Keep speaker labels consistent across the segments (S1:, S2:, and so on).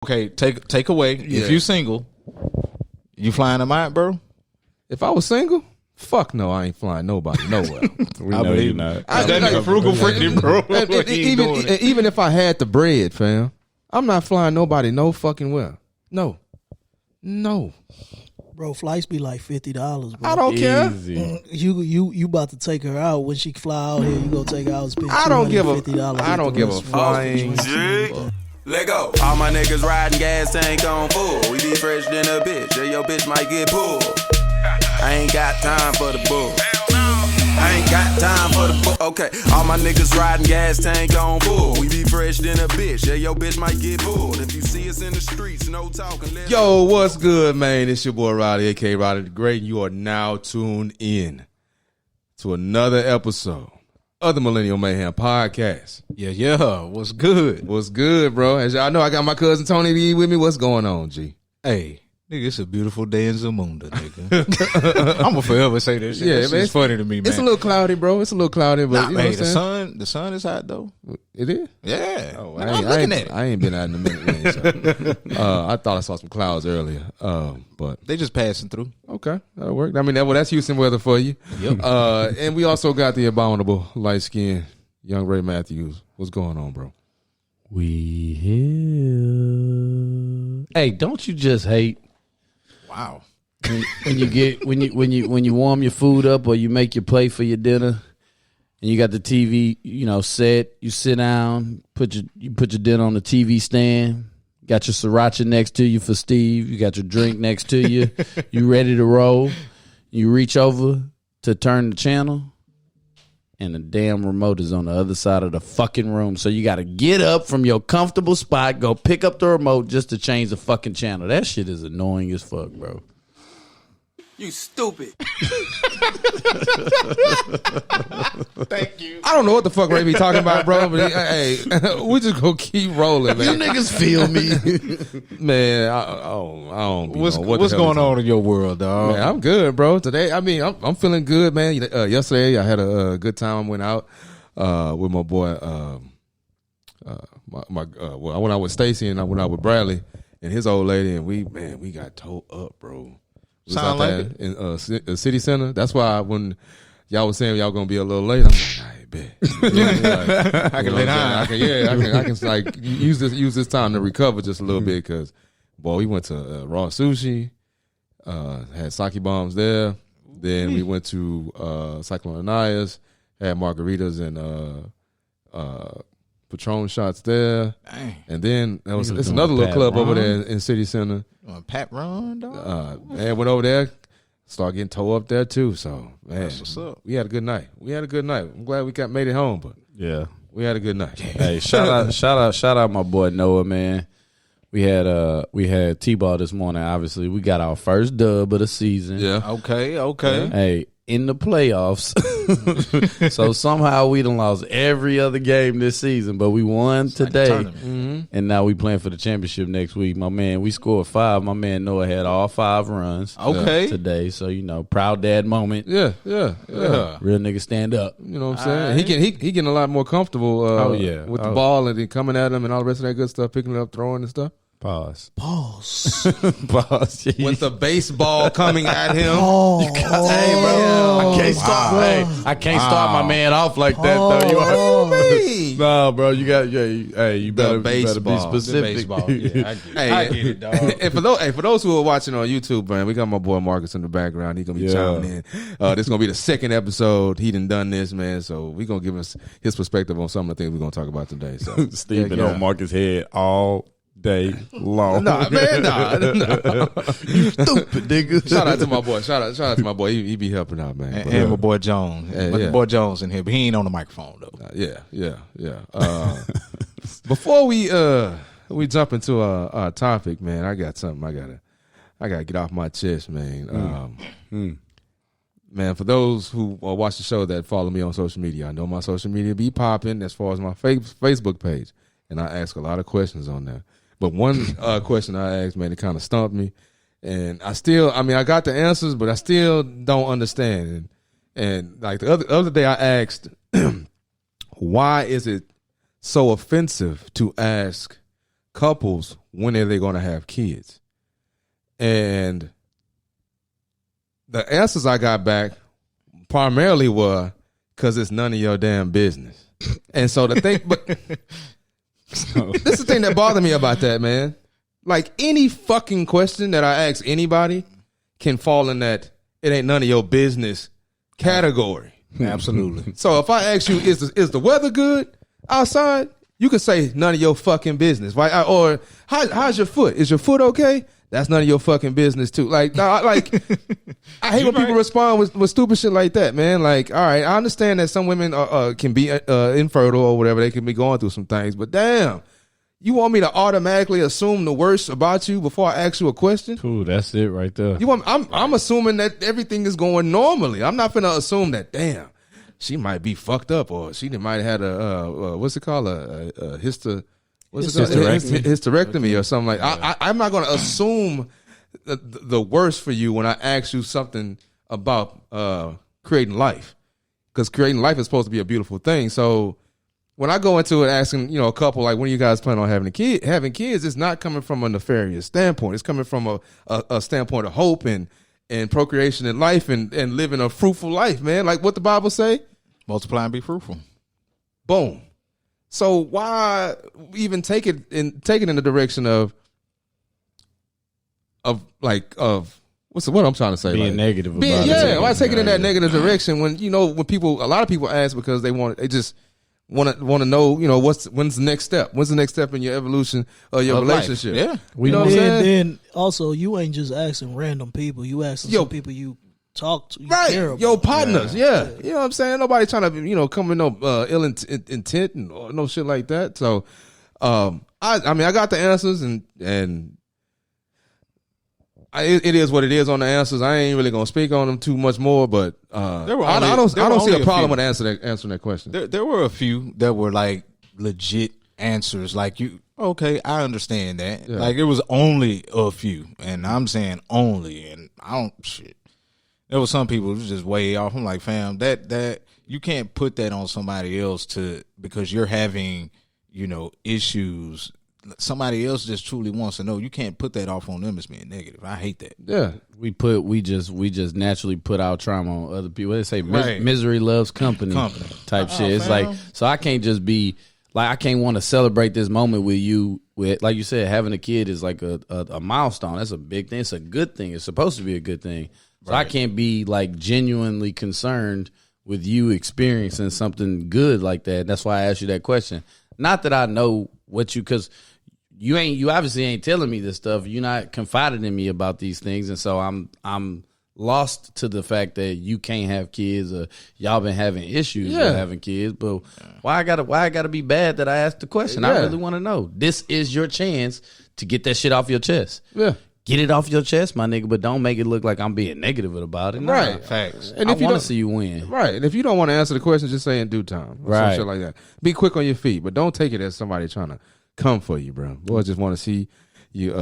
S1: Okay, take away.
S2: Yeah.
S1: If you single, you flying them out, bro?
S2: If I was single, fuck no, I ain't flying nobody nowhere.
S3: We know you're not.
S1: That nigga frugal freaking, bro.
S2: Even if I had the bread, fam, I'm not flying nobody no fucking well. No.
S4: Bro, flights be like $50, bro.
S2: I don't care.
S3: Easy.
S4: You about to take her out when she fly out here. You gonna take her out and spend
S2: I don't give a
S4: $250.
S2: I don't give a flying.
S5: Let go. All my niggas riding gas tank on full. We be fresh than a bitch. Yeah, your bitch might get pulled. I ain't got time for the bull. I ain't got time for the bull. Okay, all my niggas riding gas tank on full. We be fresh than a bitch. Yeah, your bitch might get pulled. If you see us in the streets, no talking.
S2: Yo, what's good, man? It's your boy Roddy, aka Roddy the Great. You are now tuned in to another episode of the Millennial Mayhem podcast.
S1: Yeah. What's good?
S2: What's good, bro? As y'all know, I got my cousin Tony B with me. What's going on, G?
S1: Hey, nigga, it's a beautiful day in Zamunda, nigga. I'm gonna forever say this shit.
S2: Yeah,
S1: This
S2: man,
S1: is funny to me, man.
S2: It's a little cloudy, bro. It's a little cloudy, but you know
S1: hey,
S2: what I'm
S1: the sun is hot though.
S2: It is?
S1: Yeah.
S2: Oh,
S1: I'm looking at it.
S2: I ain't been out in a minute, man. So. I thought I saw some clouds earlier, but
S1: They just passing through.
S2: okay, that'll work. I mean, that's Houston weather for you.
S1: Yep.
S2: And we also got the abominable light skinned young Ray Matthews. What's going on, bro?
S3: We here. Hey, don't you just hate
S1: Wow.
S3: when you warm your food up or you make your plate for your dinner and you got the TV, set, you sit down, you put your dinner on the TV stand, got your sriracha next to you for Steve, you got your drink next to you, you ready to roll, you reach over to turn the channel and the damn remote is on the other side of the fucking room. So you got to get up from your comfortable spot, go pick up the remote just to change the fucking channel. That shit is annoying as fuck, bro.
S5: You stupid.
S1: Thank you.
S2: I don't know what the fuck Ray be talking about, bro, but hey, we just gonna keep rolling, man.
S3: You niggas feel me.
S2: Man, I don't be
S1: What's
S2: knowing what the hell
S1: going
S2: he's
S1: on in your world, dog?
S2: Man, I'm good, bro. Today, I mean, I'm feeling good, man. Yesterday, I had a good time. Went out with my boy. Well, I went out with Stacy and I went out with Bradley and his old lady, and we got towed up, bro. We was
S1: Sound
S2: out
S1: like
S2: there in City Center. That's why when y'all was saying y'all gonna be a little late, I'm like, I bet.
S1: I can lay down.
S2: I can like use this time to recover just a little bit because, boy, we went to Raw Sushi, had sake bombs there. Then we went to Cyclone Ananias, had margaritas and Patron shots there.
S1: Dang.
S2: And then it's
S3: doing
S2: another little
S3: Pat
S2: club over
S3: Ron?
S2: there in City Center.
S1: Pat Run, dog.
S2: And went over there, started getting towed up there too. So man,
S1: That's what's up.
S2: we had a good night. I'm glad we made it home, but
S3: Yeah.
S2: we had a good night.
S3: Hey, shout out my boy Noah, man. We had T-ball this morning. Obviously, we got our first dub of the season.
S2: Yeah.
S1: Okay.
S3: Hey, in the playoffs. So somehow we done lost every other game this season, but we won today.
S1: tournament.
S3: And now we playing for the championship next week. My man, we scored 5. My man Noah had all 5 runs
S1: Okay.
S3: today. So, proud dad moment.
S2: Yeah.
S3: Real nigga stand up.
S2: You know what I'm saying? He getting a lot more comfortable with the ball and then coming at him and all the rest of that good stuff, picking it up, throwing and stuff.
S3: Pause.
S4: Pause.
S2: With the baseball coming at him.
S4: Oh,
S3: Hey, bro. I can't start. Hey, I can't start my man off like that though. You are, no, bro. You got you better be specific.
S1: Baseball. Yeah, I get it, dog.
S2: And for those who are watching on YouTube, man, we got my boy Marcus in the background. He's gonna be chiming in. This is gonna be the second episode. He done this, man. So we gonna give us his perspective on some of the things we're gonna talk about today. So
S3: Steve been on Marcus' head all day long.
S2: Nah.
S3: You stupid nigga.
S2: Shout out to my boy. Shout out to my boy. He be helping out, man.
S1: And my boy Jones.
S2: Yeah,
S1: But
S2: yeah.
S1: the boy Jones in here, but he ain't on the microphone though.
S2: Yeah. Before we jump into our topic, man, I got something I gotta get off my chest, man. Man, for those who watch the show that follow me on social media, I know my social media be popping as far as my Facebook page, and I ask a lot of questions on there. But one question I asked, man, it kind of stumped me, and I got the answers, but I still don't understand. And like the other day, I asked, why is it so offensive to ask couples, when are they going to have kids? And the answers I got back primarily were because it's none of your damn business. And so the thing, but this is the thing that bothered me about that, man. Like any fucking question that I ask anybody can fall in that it ain't none of your business category.
S1: Absolutely.
S2: So if I ask you, is the weather good outside? You could say none of your fucking business, right? Or how's your foot? Is your foot okay? That's none of your fucking business too. Like, I hate when people respond with stupid shit like that, man. Like, all right, I understand that some women can be infertile or whatever. They can be going through some things, but damn, you want me to automatically assume the worst about you before I ask you a question?
S3: Cool, that's it right there.
S2: I'm assuming that everything is going normally. I'm not finna assume that, damn, she might be fucked up or she might have had a what's it called, hysterectomy or something like. I'm not going to assume the worst for you when I ask you something about creating life, because creating life is supposed to be a beautiful thing. So when I go into it asking, a couple, like, when are you guys planning on having kids, it's not coming from a nefarious standpoint. It's coming from a standpoint of hope and procreation in life and living a fruitful life, man. Like what the Bible say.
S1: Multiply and be fruitful.
S2: Boom. So why even take it in the direction of what I'm trying to say?
S3: Being
S2: like,
S3: negative about it.
S2: Yeah, why take it in that negative direction when a lot of people ask because they just want to know, when's the next step? When's the next step in your evolution or your relationship?
S1: Life. Yeah.
S2: You know what I'm saying?
S4: Then also, you ain't just asking random people. You asking some people you talk to, you care about.
S2: Your partners, yeah. You know what I'm saying? Nobody trying to, come with no ill intent or no shit like that. So, I got the answers and it is what it is on the answers. I ain't really gonna speak on them too much more, but I don't see a problem with answering that question.
S1: There were a few that were like legit answers. Like okay, I understand that. Yeah. Like it was only a few, and I'm saying only, and I don't shit. There was some people who was just way off. I'm like, fam, that you can't put that on somebody else because you're having, issues. Somebody else just truly wants to know. You can't put that off on them as being negative. I hate that.
S2: Yeah,
S3: we just naturally put our trauma on other people. They say misery loves company type shit. It's like, so I can't just be like, I can't want to celebrate this moment with you. With, like you said, having a kid is like a milestone. That's a big thing. It's a good thing. It's supposed to be a good thing. So I can't be like genuinely concerned with you experiencing something good like that. That's why I asked you that question. Not that I know what because you obviously ain't telling me this stuff. You're not confiding in me about these things, and so I'm lost to the fact that you can't have kids or y'all been having issues with having kids. But why I gotta be bad that I asked the question? I really want to know. This is your chance to get that shit off your chest.
S2: Yeah.
S3: Get it off your chest, my nigga, but don't make it look like I'm being negative about it.
S2: Right.
S1: Facts.
S2: And
S3: I want to see you win.
S2: Right. And if you don't want to answer the question, just say in due time. Or some shit like that. Be quick on your feet, but don't take it as somebody trying to come for you, bro. Boy, I just want to see you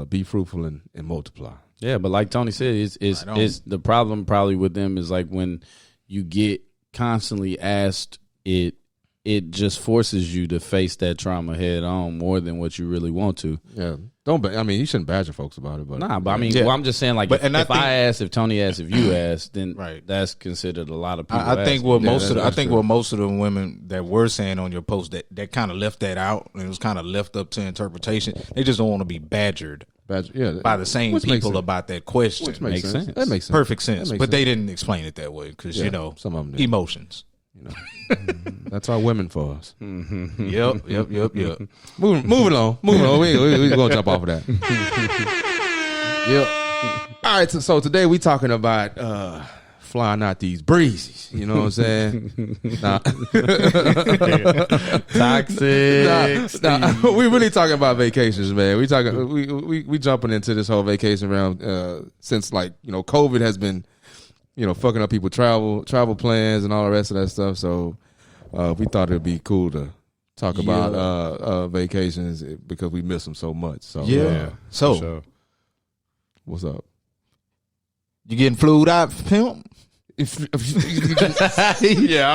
S2: be fruitful and multiply.
S3: Yeah, but like Tony said, it's the problem probably with them is like when you get constantly asked it just forces you to face that trauma head on more than what you really want to.
S2: Yeah. You shouldn't badger folks about it. But
S3: nah, but I mean, well, I'm just saying, like, if Tony asked, if you asked, then that's considered a lot of people.
S1: I think what most of the women that were saying on your post that kind of left that out, and it was kind of left up to interpretation. They just don't want to be badgered by the same people about that question.
S2: Which makes sense.
S3: That
S2: makes sense.
S1: Perfect sense. But they didn't explain it that way because
S2: some of them did.
S1: Emotions.
S2: That's our women for us.
S1: Mm-hmm. Yep.
S2: Moving on. We're gonna jump off of that. Yep. All right. So today we talking about flying out these breezes. You know what I'm saying?
S3: Toxic.
S2: We really talking about vacations, man. We jumping into this whole vacation round since COVID has been fucking up people's travel plans and all the rest of that stuff. So we thought it'd be cool to talk about vacations because we miss them so much. So
S1: sure.
S2: What's up?
S1: You getting flued out, pimp? Yeah,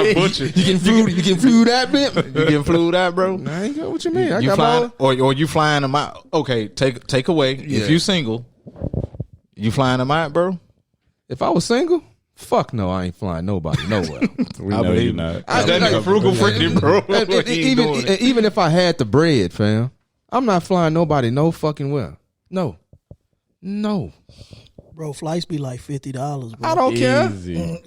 S1: I butchered.
S2: You can flew that bit.
S1: You getting flew out, bro?
S2: I ain't got what you mean. I
S1: You
S2: got
S1: flying, or you flying them out? Okay, take away.
S2: Yeah.
S1: If you single, you flying them out, bro?
S2: If I was single, fuck no, I ain't flying nobody nowhere.
S6: We know you're not.
S1: That nigga frugal freaking, bro.
S2: Even if I had the bread, fam, I'm not flying nobody no fucking well. No.
S4: Bro, flights be like $50, bro.
S2: I don't care.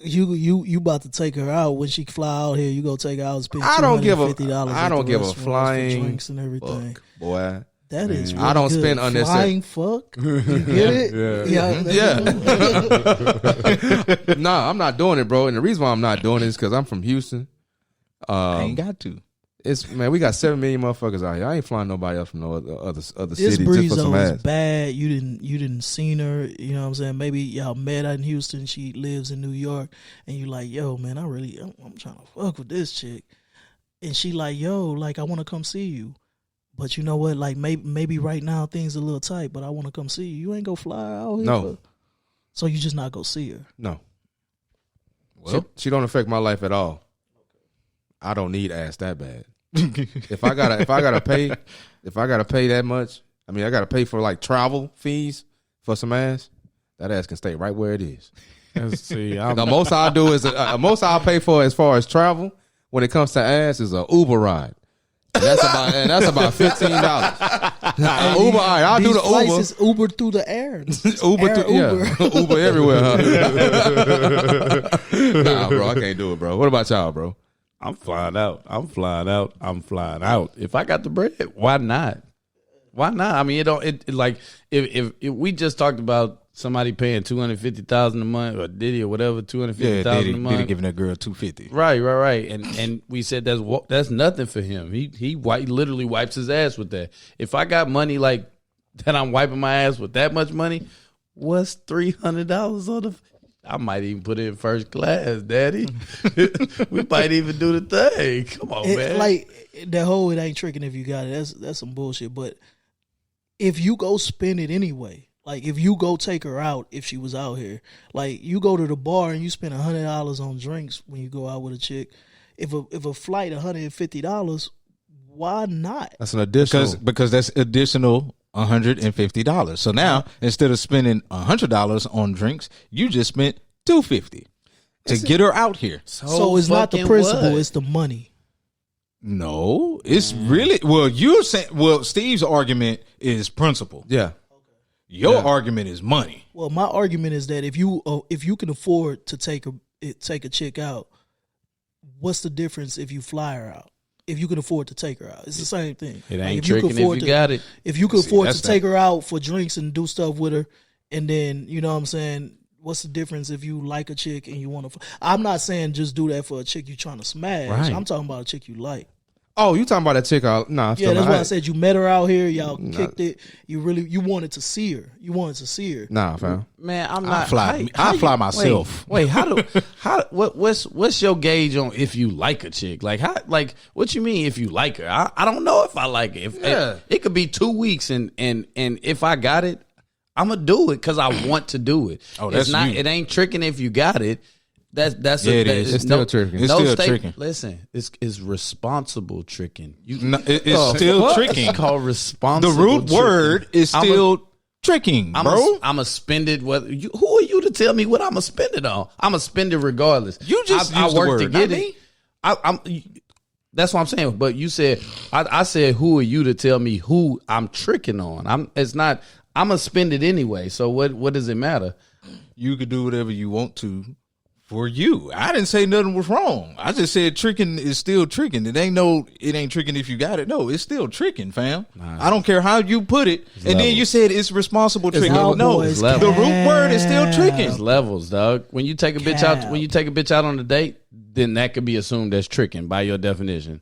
S4: You about to take her out when she fly out here. You go take her out and spend
S2: I don't give a
S4: $250.
S2: I don't give a
S4: for
S2: flying
S4: drinks and everything.
S2: fuck, boy.
S4: That is really
S2: I don't
S4: good.
S2: spend unnecessary.
S4: Flying fuck. You get it?
S2: Yeah. Nah, I'm not doing it, bro. And the reason why I'm not doing it is because I'm from Houston.
S1: I ain't got to.
S2: We got 7 million motherfuckers out here. I ain't flying nobody else from no other
S4: This
S2: city just for some
S4: Breezo is
S2: ass.
S4: bad. You didn't seen her. You know what I'm saying? Maybe y'all met in Houston. She lives in New York, and you like, yo, man, I'm trying to fuck with this chick, and she like, yo, like I want to come see you, but you know what? Like maybe right now things a little tight, but I want to come see you. You ain't go fly out here.
S2: No.
S4: So you just not go see her.
S2: No.
S1: Well,
S2: She don't affect my life at all. I don't need ass that bad. if I gotta pay that much, I mean I gotta pay for like travel fees for some ass. That ass can stay right where it is.
S6: See,
S2: The most I'll do is most I'll pay for as far as travel when it comes to ass is a Uber ride. And that's about $15. Uber, all right, I'll do the
S4: flights
S2: Uber.
S4: is Uber through the air.
S2: Uber everywhere. Huh? Nah, bro, I can't do it, bro. What about y'all, bro?
S6: I'm flying out.
S3: If I got the bread, why not? Why not? I mean, if we just talked about somebody paying $250,000 a month, or Diddy or whatever, $250,000 a month.
S1: Diddy giving that girl $250.
S3: Right. And we said that's nothing for him. He literally wipes his ass with that. If I got money like that, I'm wiping my ass with that much money. What's $300 on the? I might even put it in first class, Daddy. We might even do the thing. Come on, man.
S4: Like that whole it ain't tricking if you got it. That's some bullshit. But if you go spend it anyway, like if you go take her out, if she was out here, like you go to the bar and you spend $100 on drinks when you go out with a chick. If a flight $150, why not?
S2: That's an additional
S1: Because that's additional $150. So now instead of spending $100 on drinks, you just spent $250 to get her out here.
S4: So it's not the principle; it's the money.
S1: No, it's really you're saying. Well, Steve's argument is principle.
S2: Yeah.
S1: Your argument is money.
S4: Well, my argument is that if you can afford to take a chick out, what's the difference if you fly her out? If you can afford to take her out, it's the same thing.
S3: It ain't tricking if you got it.
S4: If you can afford to take her out for drinks and do stuff with her, and then you know what I'm saying, what's the difference if you like a chick and you want to? I'm not saying just do that for a chick you trying to smash.
S2: Right.
S4: I'm talking about a chick you like.
S2: Oh, you talking about that chick? Nah,
S4: yeah, that's why I said you met her out here. Y'all kicked it. You wanted to see her.
S2: Nah, fam.
S3: Man, I'm not.
S1: I fly myself.
S3: Wait, what's your gauge on if you like a chick? Like what you mean if you like her? I don't know if I like it. It could be 2 weeks and if I got it, I'm gonna do it because I want to do it.
S1: Oh, that's you.
S3: It ain't tricking if you got it. It's
S2: still tricking.
S1: It's still tricking.
S3: Listen, it's responsible tricking.
S1: It's still tricking.
S3: It's called responsible.
S1: The root
S3: tricking.
S1: word is still tricking, bro.
S3: I'm gonna spend it. Who are you to tell me what I'm gonna spend it on? I'm gonna spend it regardless.
S1: You just
S3: I
S1: used the
S3: work
S1: word,
S3: to get
S1: not
S3: it.
S1: me.
S3: I'm. That's what I'm saying. But you said I said who are you to tell me who I'm tricking on? It's not. I'm gonna spend it anyway. So what does it matter?
S1: You could do whatever you want to. For you, I didn't say nothing was wrong. I just said tricking is still tricking. It ain't tricking if you got it. No, it's still tricking, fam.
S3: Nah.
S1: I don't care how you put it. And then you said it's responsible tricking.
S4: levels.
S1: No,
S4: It's
S1: the root word is still tricking.
S3: It's levels, dog. When you take a bitch out on a date, then that could be assumed as tricking by your definition.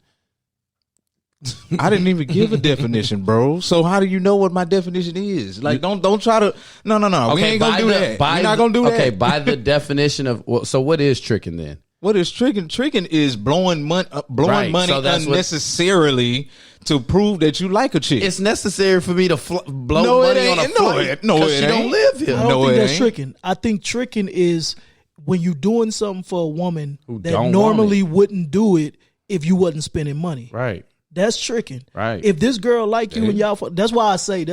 S1: I didn't even give a definition, bro. So how do you know what my definition is? Like, don't try to. No. We ain't gonna do that. We're not gonna do that.
S3: Okay, by the definition of so what is tricking then?
S1: What is tricking? Tricking is blowing money
S3: So that's
S1: unnecessarily to prove that you like a chick.
S3: It's necessary for me to blow money on a flight.
S1: No,
S3: she don't live here.
S4: I don't think that's tricking. I think tricking is when you doing something for a woman
S2: Who
S4: that
S2: don't
S4: normally wouldn't do it if you wasn't spending money.
S2: Right.
S4: That's tricking.
S2: Right.
S4: If this girl like you and y'all, that's why I say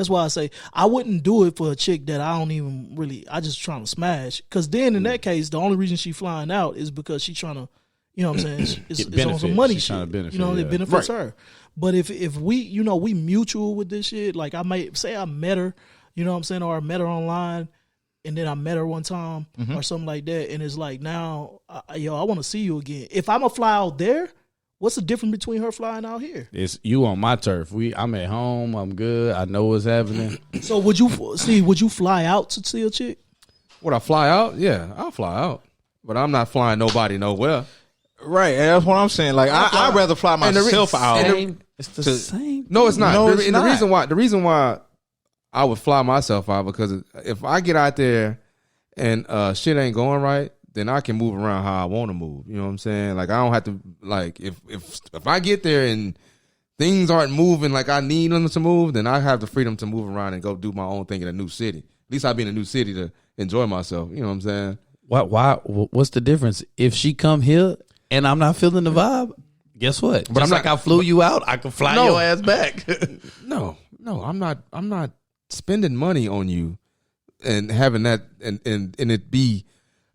S4: I wouldn't do it for a chick that I don't even really. I just trying to smash. Because then in that case, the only reason she flying out is because she trying to, you know what I'm saying? It's on some money
S2: She's trying
S4: shit.
S2: to benefit,
S4: You know, it
S2: yeah.
S4: benefits her. But if we, you know, we mutual with this shit. Like I might say I met her, you know what I'm saying, or I met her online. And then I met her one time or something like that. And it's like, now, I want to see you again. If I'm going to fly out there, what's the difference between her flying out here?
S3: It's you on my turf. I'm at home. I'm good. I know what's happening.
S4: So would you fly out to see a chick?
S2: Would I fly out? Yeah, I'll fly out. But I'm not flying nobody nowhere.
S1: Right, and that's what I'm saying. Like I'd rather fly myself out.
S3: It's the same.
S2: No, it's not.
S1: No, it's not.
S2: The reason why I would fly myself out, because if I get out there and shit ain't going right, then I can move around how I want to move. You know what I'm saying? Like I don't have to, like, if I get there and things aren't moving like I need them to move, then I have the freedom to move around and go do my own thing in a new city. At least I'll be in a new city to enjoy myself. You know what I'm saying?
S3: Why? What's the difference? If she come here and I'm not feeling the vibe, guess what?
S2: But
S3: Just I flew you out, I can fly your ass back.
S2: No, I'm not spending money on you and having that and it be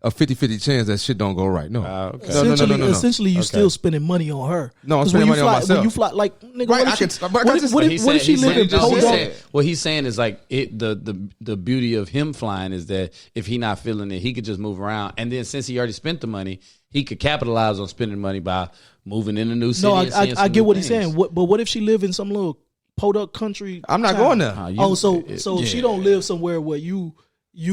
S2: a 50-50 chance that shit don't go right. No.
S3: Okay.
S2: No.
S4: Essentially, you still spending money on her.
S2: No, I'm
S4: 'Cause
S2: spending
S4: when
S2: money on myself.
S4: When you fly, like, nigga,
S2: Right,
S4: what if she live in Podunk?
S3: What he's saying is like the beauty of him flying is that if he not feeling it, he could just move around, and then since he already spent the money, he could capitalize on spending money by moving in a new city.
S4: No,
S3: and seeing
S4: I
S3: some
S4: get
S3: new
S4: what he's
S3: things.
S4: saying. But what if she live in some little Podunk country?
S2: I'm not
S4: town?
S2: going there.
S4: So she don't live somewhere where you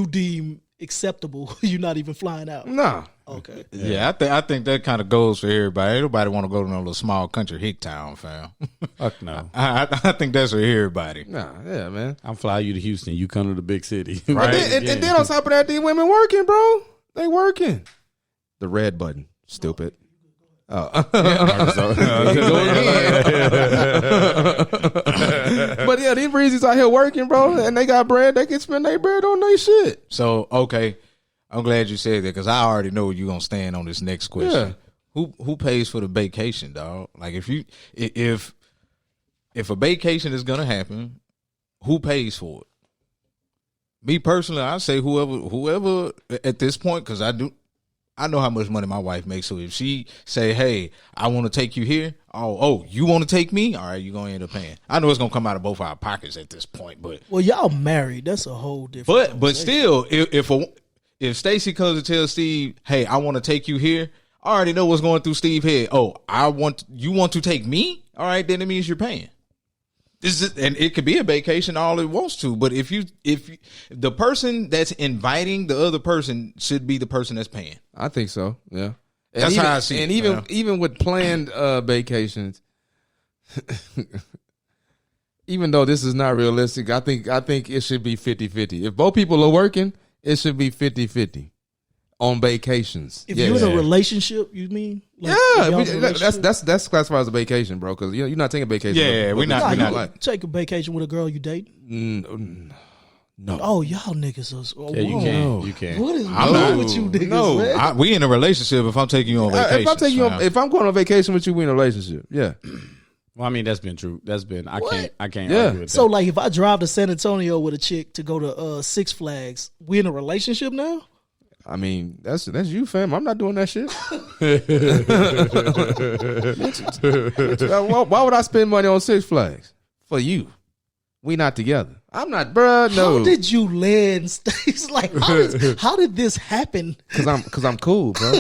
S4: deem acceptable. You're not even flying out.
S2: Nah.
S4: Okay.
S1: Yeah, I think that kind of goes for everybody. Everybody want to go to no little small country hick town, fam.
S3: Fuck no.
S1: I think that's for everybody.
S2: Nah, yeah, man.
S3: I'm fly you to Houston. You come to the big city.
S1: Right.
S2: And then on top of that, these women working, bro. They working. The red button. Stupid. But yeah, these breezes out here working, bro, and they got bread. They can spend their bread on their shit.
S1: So, okay, I'm glad you said that because I already know you're going to stand on this next question. Yeah. Who pays for the vacation, dog? Like, if a vacation is going to happen, who pays for it? Me personally, I say whoever at this point, because I know how much money my wife makes. So if she say, "Hey, I want to take you here," oh, you want to take me? All right, you're gonna end up paying. I know it's gonna come out of both our pockets at this point, but
S4: y'all married. That's a whole different.
S1: But still, if Stacy comes and tells Steve, "Hey, I want to take you here," I already know what's going through Steve's head. Oh, you want to take me? All right, then it means you're paying. And it could be a vacation all it wants to, but if the person that's inviting the other person should be the person that's paying.
S2: I think so. Yeah,
S1: That's how I see it.
S2: And even with planned vacations, even though this is not realistic, I think it should be 50-50. If both people are working, it should be 50-50 on vacations.
S4: If you're in a relationship, you mean? Like,
S2: that's classified as a vacation, bro. Because you're not taking a vacation.
S1: Yeah, we're not.
S4: Take a vacation with a girl you date.
S2: No.
S4: Oh, y'all niggas are.
S3: Yeah, you can. You can.
S4: What is wrong with you niggas, man?
S1: We in a relationship. If I'm taking you on vacation,
S2: if I'm going on vacation with you, we in a relationship. Yeah.
S3: Well, I mean, that's been true. That's been. I can't
S2: Yeah.
S3: argue with that.
S4: So, like, if I drive to San Antonio with a chick to go to Six Flags, we in a relationship now?
S2: I mean, that's you, fam. I'm not doing that shit. Why would I spend money on Six Flags? For you. We not together. I'm not, bruh. No.
S4: How did you land? Stace? Like, how did this happen?
S2: Cause I'm cool, bro.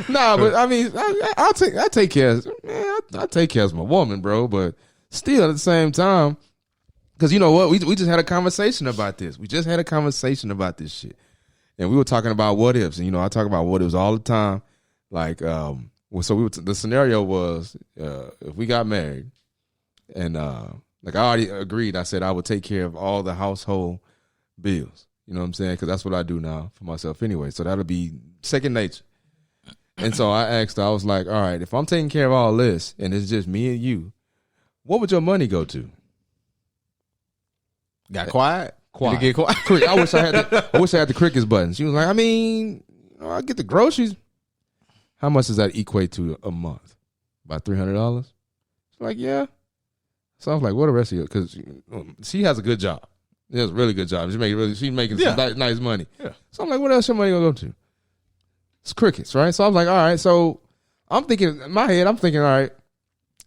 S2: Nah, but I mean, I take care of, man. I take care of my woman, bro. But still, at the same time, because you know what, we just had a conversation about this. We just had a conversation about this shit, and we were talking about what ifs. And I talk about what ifs all the time. Like, so the scenario was if we got married. And like I already agreed, I said I would take care of all the household bills. You know what I'm saying? Because that's what I do now for myself anyway. So that'll be second nature. And so I asked her, I was like, all right, if I'm taking care of all this and it's just me and you, what would your money go to?
S1: Got quiet?
S2: quiet.
S1: Did it get quiet?
S2: I wish I had the crickets button. She was like, I mean, I get the groceries. How much does that equate to a month? About $300? She's like, yeah. So I was like, what the rest of you? Because she has a good job. She has a really good job. She's making some nice money. Yeah. So I'm like, what else your money gonna go to? It's crickets, right? So I'm like, all right. So I'm thinking in my head, all right,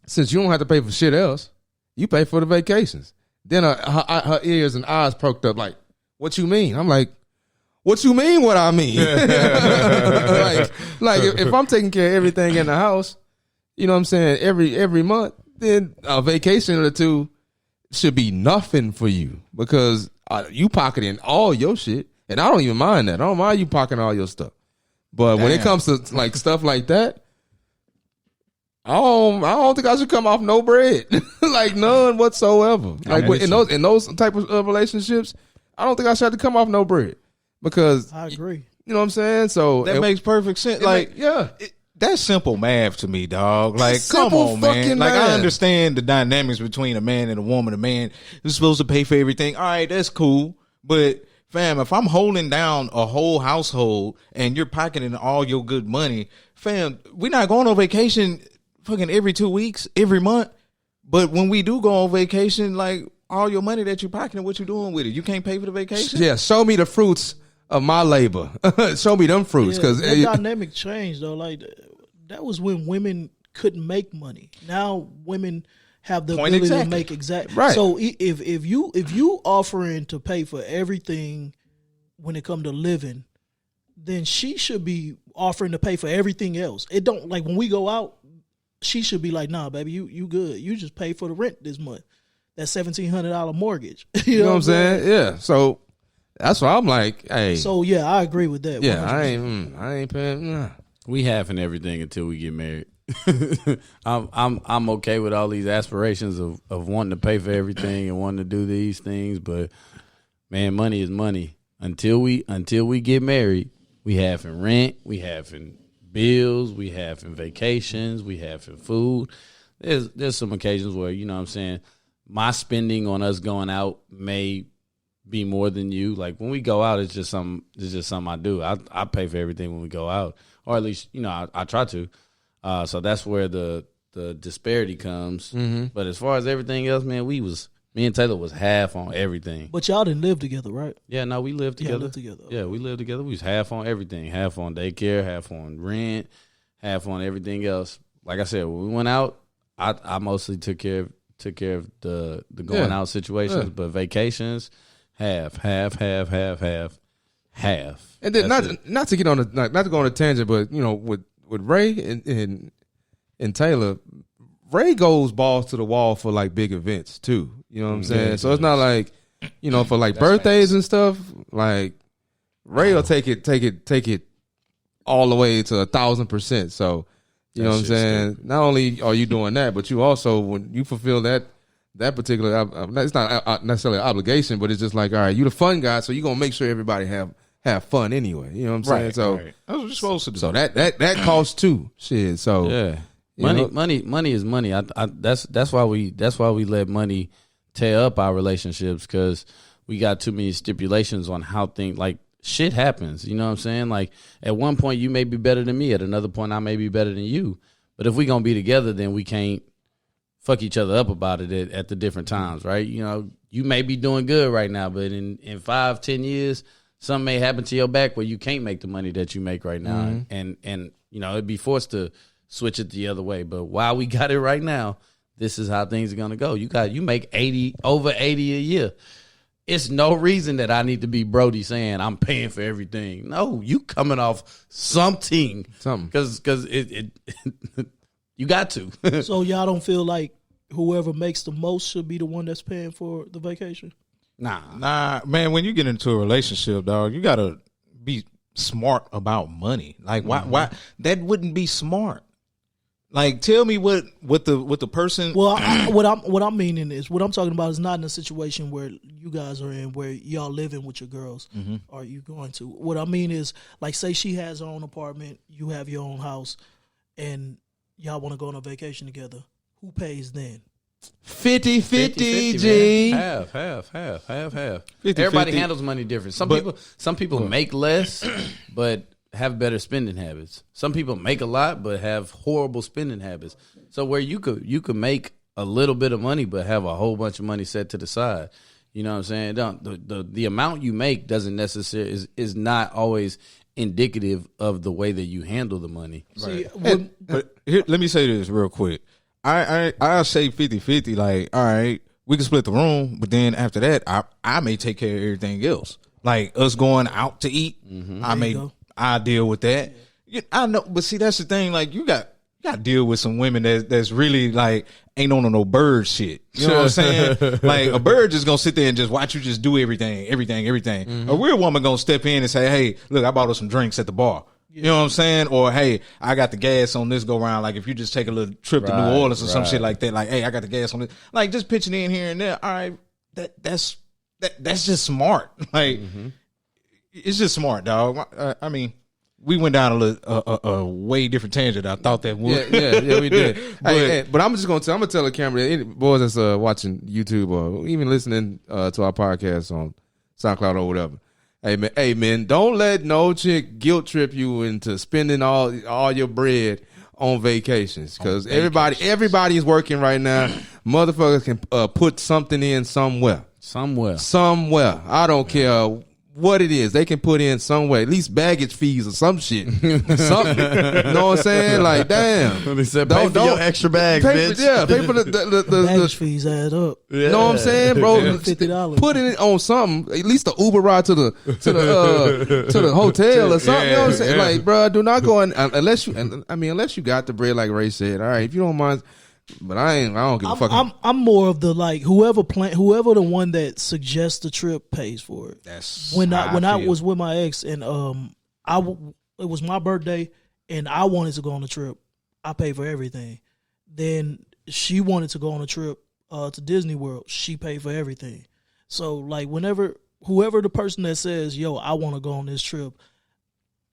S2: since you don't have to pay for shit else, you pay for the vacations. Then her ears and eyes perked up like, what you mean? I'm like, what you mean what I mean? like if I'm taking care of everything in the house, you know what I'm saying, every month, then a vacation or two should be nothing for you because you pocketing all your shit. And I don't even mind that. I don't mind you pocketing all your stuff. But when it comes to like stuff like that, I don't think I should come off no bread, like none whatsoever. Like in those type of relationships, I don't think I should have to come off no bread because
S4: I agree.
S2: You know what I'm saying? So
S1: that makes perfect sense. Like, that's simple math to me, dog. Like, come on, man. Like, I understand the dynamics between a man and a woman. A man is supposed to pay for everything. All right, that's cool. But, fam, if I'm holding down a whole household and you're pocketing all your good money, fam, we're not going on vacation fucking every 2 weeks, every month. But when we do go on vacation, like, all your money that you're pocketing, what you doing with it? You can't pay for the vacation?
S2: Yeah, show me the fruits of my labor. Show me them fruits. Because
S4: that dynamic changed, though. Like, that was when women couldn't make money. Now women have the ability to make right. So if you offering to pay for everything when it come to living, then she should be offering to pay for everything else. It don't, like, when we go out, she should be like, nah, baby, you good. You just pay for the rent this month. That $1,700 mortgage. you know what I'm saying?
S2: Yeah. So that's why I'm like, hey.
S4: So yeah, I agree with that.
S2: Yeah, 100%. I ain't paying. Nah.
S3: We having everything until we get married. I'm okay with all these aspirations of wanting to pay for everything and wanting to do these things, but man, money is money. Until we get married, we having rent, we having bills, we having vacations, we having food. There's some occasions where, you know what I'm saying, my spending on us going out may be more than you. Like, when we go out, it's just something I do. I pay for everything when we go out, or at least, you know, I try to. So that's where the disparity comes. Mm-hmm. But as far as everything else, man, me and Taylor was half on everything.
S4: But y'all didn't live together, right?
S3: Yeah, no, we lived together.
S4: Yeah, lived together.
S3: Yeah, we lived together. We was half on everything. Half on daycare, half on rent, half on everything else. Like I said, when we went out, I mostly took care of the going out situations, but vacations, half. And
S2: then not to get on not to go on a tangent, but you know, with Ray and Taylor, Ray goes balls to the wall for like big events too. You know what I'm saying? So it's not like, you know, for like birthdays and stuff, like Ray will take it all the way to 1,000%. So you know what I'm saying? Stupid. Not only are you doing that, but you also, when you fulfill that particular, it's not necessarily an obligation, but it's just like, all right, you the fun guy, so you're gonna make sure everybody have fun anyway. You know what I'm saying? So
S1: that's what you're supposed to do.
S2: So that costs too. Shit. So
S3: yeah, money is money. That's why we let money tear up our relationships, because we got too many stipulations on how things, like, shit happens. You know what I'm saying? Like, at one point you may be better than me. At another point I may be better than you. But if we gonna be together, then we can't fuck each other up about it at the different times, right? You know, you may be doing good right now, but in 5-10 years, something may happen to your back where you can't make the money that you make right now. Mm-hmm. And you know, it'd be forced to switch it the other way. But while we got it right now, this is how things are gonna go. You make over 80 a year. It's no reason that I need to be Brody saying I'm paying for everything. No, you coming off something. Because it you got to.
S4: So y'all don't feel like whoever makes the most should be the one that's paying for the vacation?
S1: Nah, man. When you get into a relationship, dog, you gotta be smart about money. Like, why that wouldn't be smart? Like, tell me what the person.
S4: Well, what I'm meaning is, what I'm talking about is not in a situation where you guys are in, where y'all living with your girls. Mm-hmm. Are you going to? What I mean is, like, say she has her own apartment, you have your own house, and y'all want to go on a vacation together. Who pays then?
S2: 50-50,
S3: 50-50,
S2: G.
S3: man. Half.
S1: 50-50.
S3: Everybody handles money different. Some people make less, but have better spending habits. Some people make a lot, but have horrible spending habits. So where you could make a little bit of money, but have a whole bunch of money set to the side. You know what I'm saying? The amount you make doesn't necessarily is not always indicative of the way that you handle the money.
S4: See,
S1: But here, let me say this real quick. I say 50-50, like, all right, we can split the room, but then after that, I may take care of everything else. Like us going out to eat, I deal with that. Yeah, I know, but see, that's the thing. Like you got to deal with some women that's really like ain't on no bird shit. You know what I'm saying? Like a bird just gonna sit there and just watch you just do everything. A real woman gonna step in and say, "Hey, look, I bought us some drinks at the bar." You know what I'm saying? Or, hey, I got the gas on this go round. Like, if you just take a little trip to New Orleans or some shit like that, like, hey, I got the gas on this. Like, just pitching in here and there. All right, that's just smart. Like, it's just smart, dog. I mean, we went down a way different tangent. I thought that would.
S2: Yeah, we did. But I'm just gonna tell the camera, any boys that's watching YouTube or even listening to our podcast on SoundCloud or whatever. Hey man, don't let no chick guilt trip you into spending all your bread on vacations, because everybody is working right now. Motherfuckers can put something in somewhere. I don't care what it is. They can put in somewhere, at least baggage fees or some shit. Something. You know what I'm saying? Like, damn.
S6: They said, pay for your extra bags, bitch.
S2: Yeah, pay for the
S4: baggage fees add up.
S2: You know what I'm saying, bro?
S4: $50.
S2: Put it on something. At least the Uber ride to the hotel or something. You know what I'm saying? Like, bro, do not go in unless you got the bread, like Ray said. All right, if you don't mind. But I don't give a fuck.
S4: I'm more of the like whoever the one that suggests the trip pays for it.
S1: That's
S4: when I was with my ex and it was my birthday and I wanted to go on the trip. I paid for everything. Then she wanted to go on a trip to Disney World. She paid for everything. So like whoever the person that says, "Yo, I want to go on this trip,"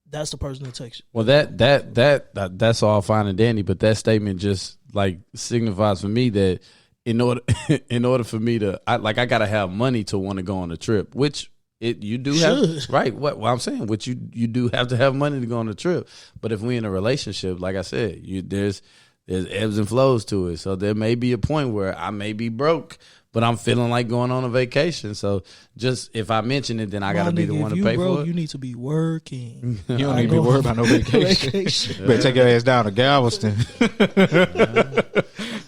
S4: that's the person that takes you.
S3: Well, that's all fine and dandy, but that statement just like signifies for me that in order for me to I gotta have money to want to go on a trip, which you do have, right? What I'm saying, which you do have to have money to go on a trip. But if we in a relationship, like I said, there's ebbs and flows to it. So there may be a point where I may be broke, but I'm feeling like going on a vacation. So just if I mention it, then I got to be the one to pay for it.
S4: You need to be working.
S1: You don't need to be worried about no vacation. Better take your ass down to Galveston.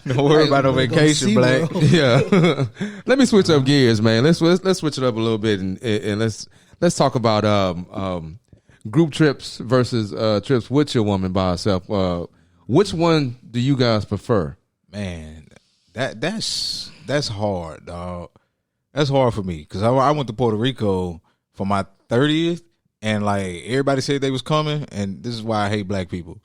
S1: Don't worry about no vacation, Black.
S2: Yeah. Let me switch up gears, man. Let's switch it up a little bit and let's talk about group trips versus trips with your woman by herself. Which one do you guys prefer?
S1: Man, that's hard, dog. That's hard for me because I went to Puerto Rico for my 30th, and like everybody said they was coming, and this is why I hate black people.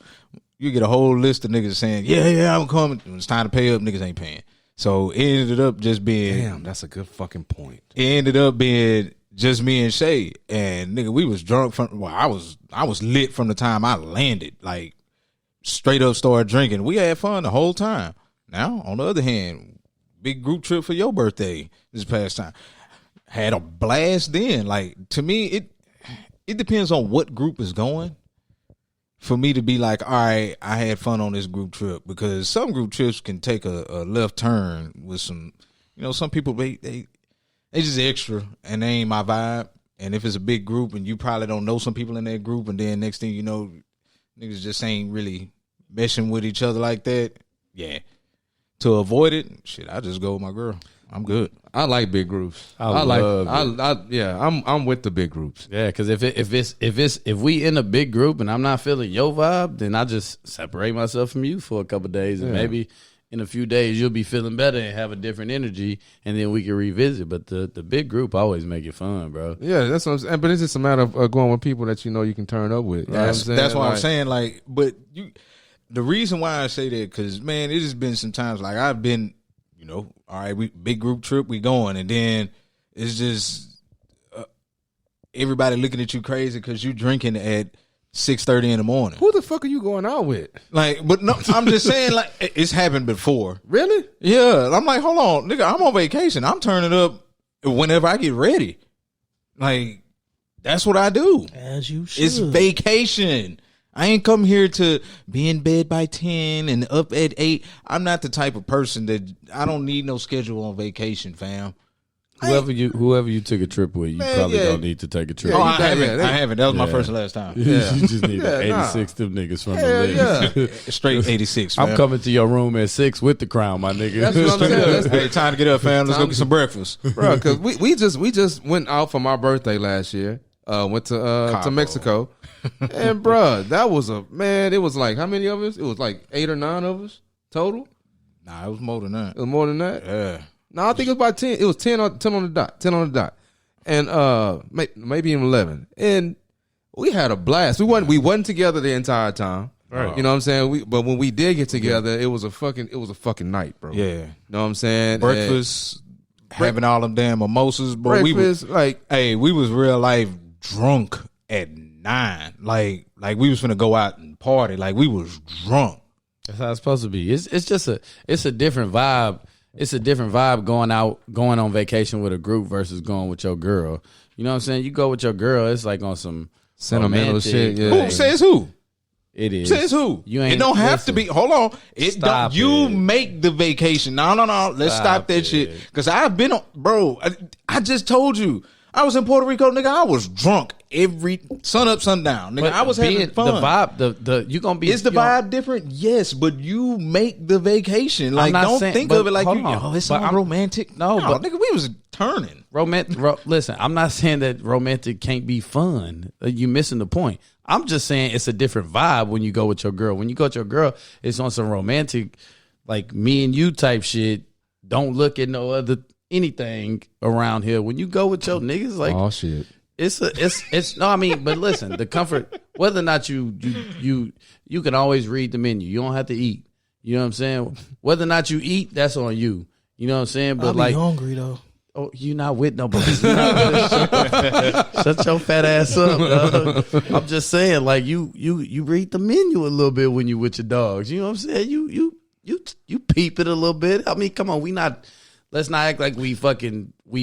S1: You get a whole list of niggas saying, yeah, I'm coming. When it's time to pay up, niggas ain't paying. So it ended up just being,
S2: damn, that's a good fucking point.
S1: It ended up being just me and Shay, and nigga, we was drunk from. Well, I was lit from the time I landed. Like straight up started drinking. We had fun the whole time. Now, on the other hand, big group trip for your birthday this past time. Had a blast then. Like, to me, it depends on what group is going for me to be like, all right, I had fun on this group trip, because some group trips can take a left turn with some, some people, they just extra and they ain't my vibe. And if it's a big group and you probably don't know some people in that group, and then next thing you know, niggas just ain't really meshing with each other like that. Yeah. To avoid it, shit, I just go with my girl. I'm good.
S2: I like big groups. I'm with the big groups.
S3: Yeah, because if we in a big group and I'm not feeling your vibe, then I just separate myself from you for a couple of days, and maybe in a few days you'll be feeling better and have a different energy, and then we can revisit. But the big group always make it fun, bro.
S2: Yeah, that's what I'm saying. But it's just a matter of going with people that you can turn up with.
S1: That's what I'm saying. Like, but the reason why I say that, because man, it has been some times like I've been, all right, we big group trip, we going, and then it's just everybody looking at you crazy because you drinking at 6:30 in the morning.
S2: Who the fuck are you going out with?
S1: Like, but no, I'm just saying, like, it's happened before.
S2: Really?
S1: Yeah. I'm like, hold on, nigga, I'm on vacation. I'm turning up whenever I get ready. Like, that's what I do.
S4: As you should.
S1: It's vacation. I ain't come here to be in bed by 10 and up at 8. I'm not the type of person that I don't need no schedule on vacation, fam.
S3: Whoever you took a trip with, you probably don't need to take a trip.
S1: Oh, I haven't. That was my first and last time.
S3: Yeah. You just need 86 them niggas from the list.
S1: Straight 86, man.
S3: I'm coming to your room at 6 with the crown, my nigga.
S2: That's what I'm saying.
S1: Hey, time to get up, fam. Let's go get some breakfast.
S2: Bro, because we just went out for my birthday last year. Went to Mexico. And bro, that was it was like, how many of us? It was like 8 or 9 of us total.
S1: Nah, it was more than that.
S2: It was more than that?
S1: Yeah.
S2: No, I think it was about 10. It was 10 on the dot. 10 on the dot. And maybe even 11. And we had a blast. We wasn't together the entire time. Right. You know what I'm saying? But when we did get together, it was a fucking night, bro.
S1: Yeah.
S2: You know what I'm saying?
S1: Breakfast, having all them damn mimosas, bro.
S2: Breakfast,
S1: we was real life drunk at 9. Like we was finna go out and party. Like we was drunk.
S3: That's how it's supposed to be. It's just a different vibe. It's a different vibe going on vacation with a group versus going with your girl. You know what I'm saying? You go with your girl, it's like on some
S2: sentimental shit. Yeah.
S1: Who says who?
S3: It is.
S1: Says who? It don't have to be. Hold on. You make the vacation. No. Let's stop that shit. Because I've been on, bro. I just told you. I was in Puerto Rico, nigga. I was drunk every sun up, sundown, nigga. I was having fun.
S3: The vibe, you gonna be.
S1: Is the vibe different? Yes, but you make the vacation. Like, don't think of it like it's all romantic. No, but nigga, we was turning
S3: romantic. Listen, I'm not saying that romantic can't be fun. You missing the point. I'm just saying it's a different vibe when you go with your girl. When you go with your girl, it's on some romantic, like me and you type shit. Don't look at no other anything around here. When you go with your niggas, like,
S2: oh shit,
S3: it's no. I mean, but listen, the comfort. Whether or not you can always read the menu. You don't have to eat. You know what I'm saying? Whether or not you eat, that's on you. You know what I'm saying? But
S4: I'll be hungry though.
S3: Oh, you not with nobody. Shut your fat ass up, dog. I'm just saying, like, you read the menu a little bit when you with your dogs. You know what I'm saying? You peep it a little bit. I mean, come on, let's not act like we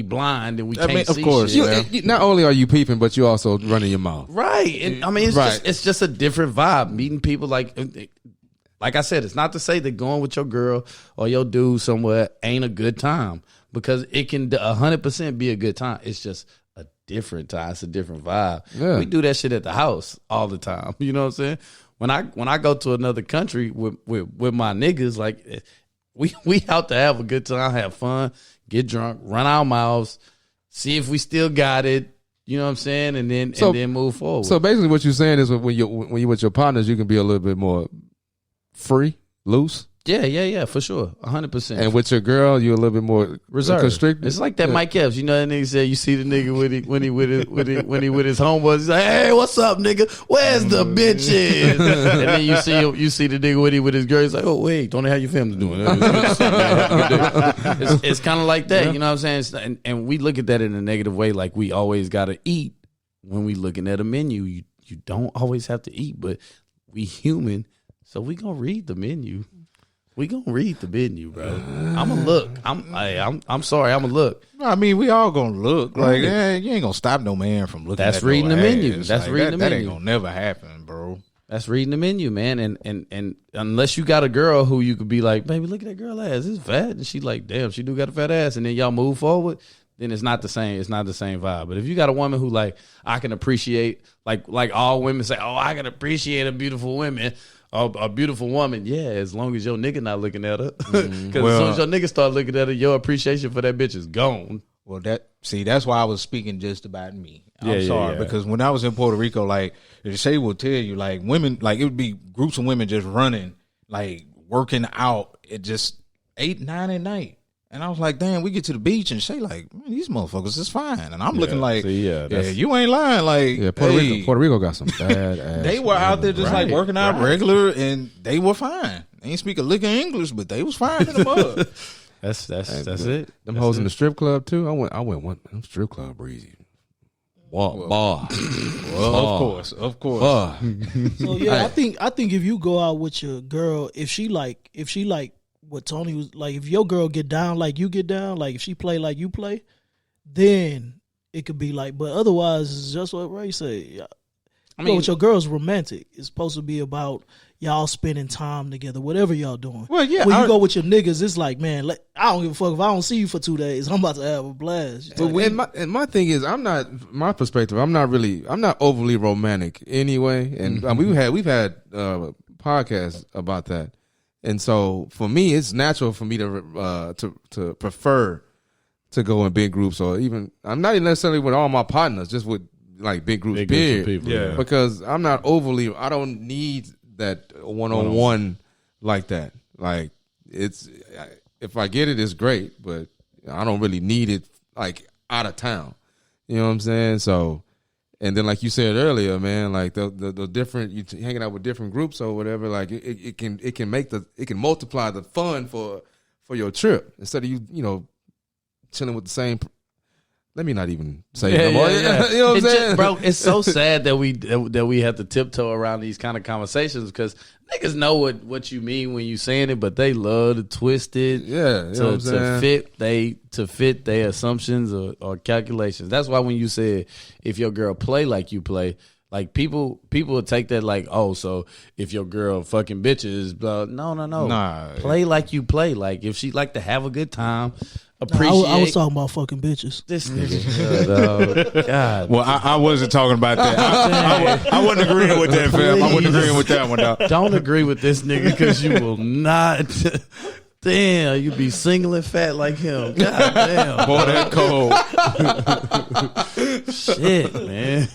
S3: blind and we can't see.
S1: Of course,
S2: shit. Not only are you peeping, but you also running your mouth.
S3: Right. And I mean, it's just a different vibe. Meeting people like I said, it's not to say that going with your girl or your dude somewhere ain't a good time, because it can 100% be a good time. It's just a different time. It's a different vibe. Yeah. We do that shit at the house all the time. You know what I'm saying? When I go to another country with my niggas, like, we out to have a good time, have fun, get drunk, run our mouths, see if we still got it. You know what I'm saying? And then move forward.
S2: So basically what you're saying is when you're with your partners, you can be a little bit more free, loose.
S3: Yeah, for sure, 100%.
S2: And with your girl, you're a little bit more
S3: reserved,
S2: constricted.
S3: It's like that Mike Epps. You know that nigga said, you see the nigga when he with his homeboys. He's like, hey, what's up, nigga? Where's the bitches? And then you see the nigga when he with his girl. He's like, oh wait, don't know how your family doing. It's kind of like that. Yeah. You know what I'm saying? And we look at that in a negative way, like we always gotta eat when we looking at a menu. You don't always have to eat, but we human, so we gonna read the menu. We gonna read the menu, bro. I'ma look. I'm sorry. I'ma look.
S1: I mean, we all gonna look. Like, you ain't gonna stop no man from looking.
S3: That's
S1: at
S3: reading the menu.
S1: Ass.
S3: That's
S1: like,
S3: reading the menu.
S1: That ain't gonna never happen, bro.
S3: That's reading the menu, man. And unless you got a girl who you could be like, baby, look at that girl ass. It's fat, and she like, damn, she do got a fat ass. And then y'all move forward. Then it's not the same. It's not the same vibe. But if you got a woman who like, I can appreciate, like all women say, oh, I can appreciate a beautiful woman. A beautiful woman, yeah, as long as your nigga not looking at her. Because as soon as your nigga start looking at her, your appreciation for that bitch is gone.
S1: Well, that's why I was speaking just about me. I'm sorry, because when I was in Puerto Rico, like, Shay will tell you, like, women, like, it would be groups of women just running, like, working out at just 8, 9 at night. And I was like, damn, we get to the beach and Shay like, man, these motherfuckers is fine. And I'm looking like, you ain't lying. Like,
S2: Puerto Rico got some bad ass.
S1: They were out there just like working out regular, and they were fine. They ain't speak a lick of English, but they was fine in the mud.
S3: That's it.
S2: Them hoes in the strip club too. I went one. Them strip club breezy. Bar.
S1: Well, of course.
S4: So yeah, I think if you go out with your girl, if she like what Tony was like, if your girl get down like you get down, like if she play like you play, then it could be like. But otherwise, it's just what Ray said. I mean, with your girl's romantic. It's supposed to be about y'all spending time together, whatever y'all doing.
S1: Well, yeah.
S4: When you go with your niggas, it's like, man, I don't give a fuck if I don't see you for 2 days. I'm about to have a blast.
S2: But and my thing is, my perspective. I'm not overly romantic anyway. And we've had podcasts about that. And so for me, it's natural for me to prefer to go in big groups, or even I'm not even necessarily with all my partners, just with like big groups,
S3: people,
S2: yeah. Because I'm not overly. I don't need that one-on-one like that. Like it's if I get it, it's great, but I don't really need it like out of town. You know what I'm saying? So, and then like you said earlier, man, like the different you hanging out with different groups or whatever, like it can multiply the fun for your trip instead of you chilling with the same. Let me not even say it no more.
S3: Yeah.
S2: You know what I'm saying?
S3: Bro, it's so sad that we have to tiptoe around these kind of conversations because niggas know what you mean when you saying it, but they love to twist it to fit their assumptions or calculations. That's why when you said if your girl play like you play, like people will take that like, oh, so if your girl fucking bitches, no.
S1: Nah.
S3: Play like you play. Like if she like to have a good time, appreciate.
S4: I was talking about fucking bitches.
S3: This nigga. God.
S1: Well, I wasn't talking about that. I wasn't agreeing with that, fam. I wasn't agreeing with that one, dog.
S3: Don't agree with this nigga because you will not. Damn, you be single and fat like him. God damn.
S1: Boy, that cold.
S3: Shit, man.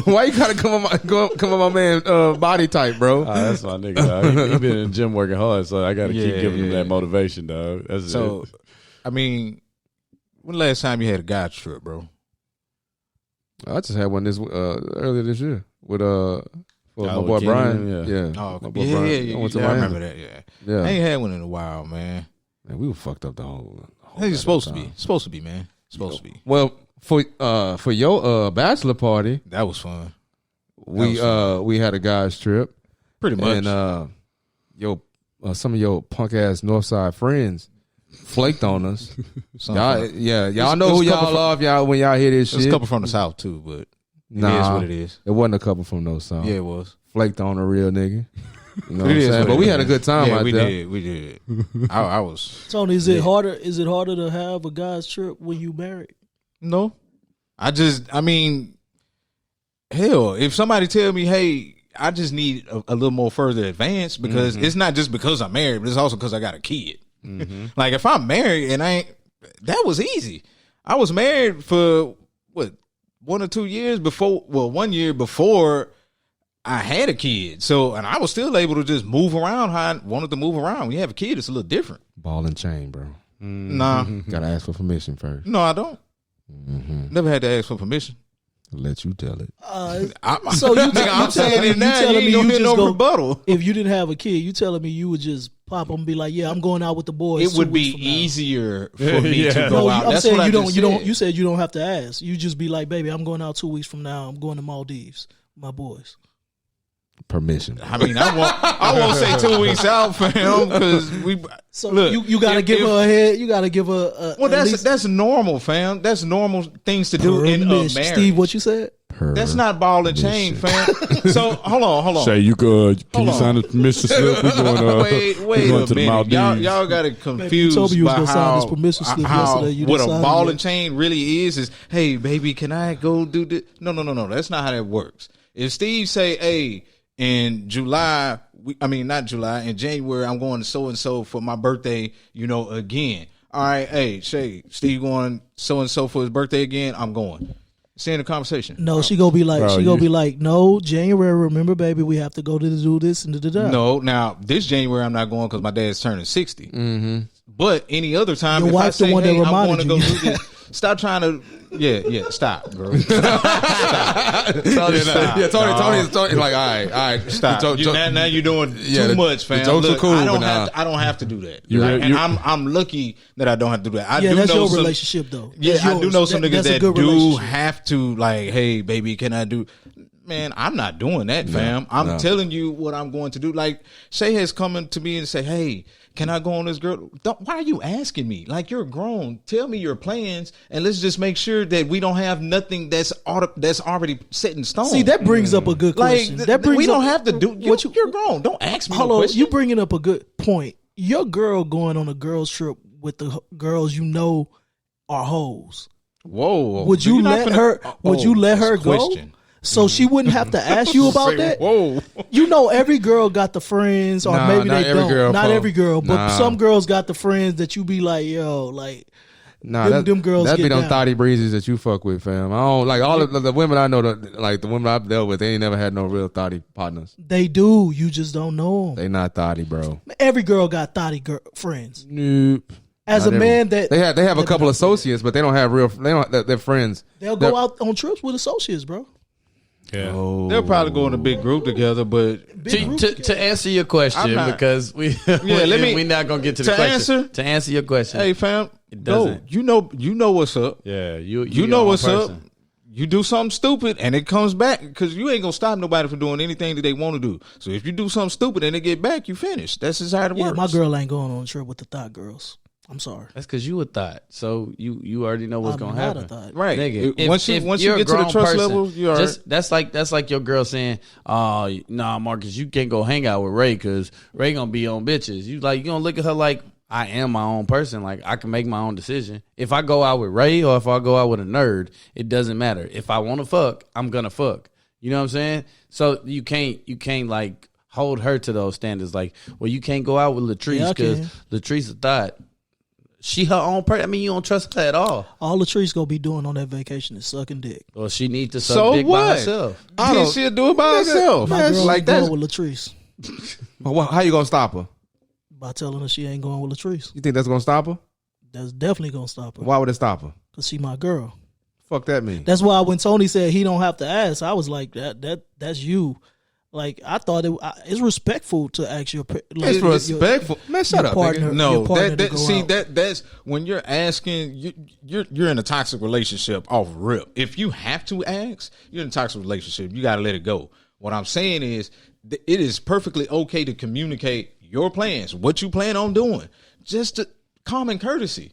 S2: Why you gotta come on my man body type, bro?
S3: That's my nigga, dog. He been in the gym working hard, so I gotta keep giving him that motivation, dog. That's
S1: so,
S3: it.
S1: I mean, when the last time you had a guy trip, bro?
S2: I just had one earlier this year with my boy Brian. Yeah.
S1: Oh,
S2: my boy
S1: yeah,
S2: Brian.
S1: yeah.
S2: I went to
S1: I
S2: Miami.
S1: remember that. Yeah. I ain't had one in a while, man.
S2: Man, we were fucked up the whole
S1: It's supposed to be. Supposed to be, man. Supposed to be.
S2: Well, for your bachelor party,
S1: that was fun.
S2: We had a guys trip,
S1: pretty much,
S2: and some of your punk ass Northside friends flaked on us. Y'all know who y'all are when y'all hear this shit.
S1: There's a couple from the South too, but it is what it is.
S2: It wasn't a couple from no South.
S1: Yeah, it was.
S2: Flaked on a real nigga. You know what I'm saying? But we had a good time out there.
S1: We did. I was.
S4: Tony, is it harder to have a guy's trip when you married?
S1: No. I mean, hell, if somebody tell me, hey, I just need a little more further advance because it's not just because I'm married, but it's also because I got a kid. Mm-hmm. Like if I'm married and that was easy. I was married for 1 or 2 years before. Well, 1 year before I had a kid. So, and I was still able to just move around how I wanted to move around. When you have a kid, it's a little different.
S2: Ball and chain, bro.
S1: Nah.
S2: Gotta ask for permission first.
S1: No, I don't. Never had to ask for permission.
S2: I'll let you tell it.
S4: So
S1: I'm saying it now. You ain't gonna get no rebuttal.
S4: If you didn't have a kid, you telling me you would just pop up and be like, "Yeah, I'm going out with the boys."
S1: It would be easier for me to go out.
S4: I'm saying you said you don't have to ask. You just be like, "Baby, I'm going out 2 weeks from now. I'm going to Maldives, my boys."
S2: Permission.
S1: I mean, I won't say 2 weeks out, fam, because we.
S4: So look, you gotta give her a head. You gotta give her.
S1: Well, that's normal, fam. That's normal things to do in a marriage.
S4: Steve, what you said?
S1: That's not ball and chain, fam. So hold on.
S2: Say you could. Can you sign a permission slip? We're going.
S1: Wait a minute. Y'all got it confused by how what a ball and chain really is. Hey, baby, can I go do this? No. That's not how that works. If Steve say, hey, in July, not July, in January, I'm going to so-and-so for my birthday, again. All right, hey, Shay, Steve going so-and-so for his birthday again, I'm going. See in the conversation.
S4: No, she gonna be like, no, January, remember, baby, we have to go to do this and da-da-da.
S1: No, now, this January, I'm not going because my dad's turning 60. Mm-hmm. But any other time,
S4: your
S1: if I say, hey, I'm going to go do this. Stop trying to. Yeah. Stop, bro.
S2: Tony, like, all right.
S1: Stop. Now you're doing too much, fam.
S2: Jokes are cool,
S1: I don't have to do that. I'm lucky that I don't have to do that. I do
S4: that's
S1: know
S4: your
S1: some,
S4: relationship though.
S1: I do know some niggas that do have to, like, hey, baby, can I do? Man, I'm not doing that, fam. I'm telling you what I'm going to do. Like, Shay has come to me and say, hey, can I go on this girl? Why are you asking me? Like, you're grown. Tell me your plans, and let's just make sure that we don't have nothing that's already set in stone.
S4: See, that brings up a good question.
S1: We don't have to do what you're grown. Don't ask me.
S4: Hold on, you bringing up a good point. Your girl going on a girls trip with the girls you know are hoes.
S1: Whoa!
S4: Would you let her? Would you let her go? So she wouldn't have to ask you about that.
S1: Whoa!
S4: You know, every girl got the friends, or maybe they don't.
S2: Girl,
S4: not every girl, but some girls got the friends that you be like, yo, like. Them girls
S2: that
S4: get
S2: be them
S4: down.
S2: thotty breezes that you fuck with, fam. I don't like all of the women I know. Like the women I've dealt with, they ain't never had no real thotty partners.
S4: They do. You just don't know them.
S2: They not thotty, bro.
S4: Every girl got thotty friends.
S2: Nope.
S4: As a man, that
S2: they have a couple associates, but they don't have real. They don't. They're friends.
S4: They'll go out on trips with associates, bro.
S1: Yeah, they'll probably go in a big group together. But
S3: to answer your question, because we're not gonna get to the question. To answer your question,
S1: hey fam,
S3: it doesn't.
S1: You know what's up.
S3: Yeah,
S1: you know what's up. You do something stupid and it comes back, because you ain't gonna stop nobody from doing anything that they want to do. So if you do something stupid and it get back, you finish. That's just how it works.
S4: My girl ain't going on a trip with the thought girls. I'm sorry.
S3: That's because you a thought. So you already know what's gonna happen.
S1: Right.
S3: Nigga,
S1: once you get to the trust level, you are
S3: that's like your girl saying, nah, Marcus, you can't go hang out with Ray because Ray gonna be on bitches. You gonna look at her like, I am my own person. Like, I can make my own decision. If I go out with Ray or if I go out with a nerd, it doesn't matter. If I want to fuck, I'm gonna fuck. You know what I'm saying? So you can't like hold her to those standards. Like, well, you can't go out with Latrice because Latrice a thought. She her own person. I mean, you don't trust her at all.
S4: All Latrice gonna be doing on that vacation is sucking dick.
S3: Well, she needs to suck dick by herself.
S1: She'll do it by herself.
S4: My girl
S1: like
S4: that
S1: that
S4: with Latrice.
S2: How you gonna stop her?
S4: By telling her she ain't going with Latrice.
S2: You think that's gonna stop her?
S4: That's definitely gonna stop her.
S2: Why would it stop her?
S4: Cause she my girl.
S2: Fuck that mean.
S4: That's why when Tony said he don't have to ask, I was like, that's you. Like, I thought it's respectful to ask your. Like,
S2: it's respectful. Man, shut up,
S4: partner,
S2: nigga.
S1: No, that's when you're asking. You're in a toxic relationship off rip. If you have to ask, you're in a toxic relationship. You got to let it go. What I'm saying is, it is perfectly okay to communicate your plans, what you plan on doing, just to common courtesy.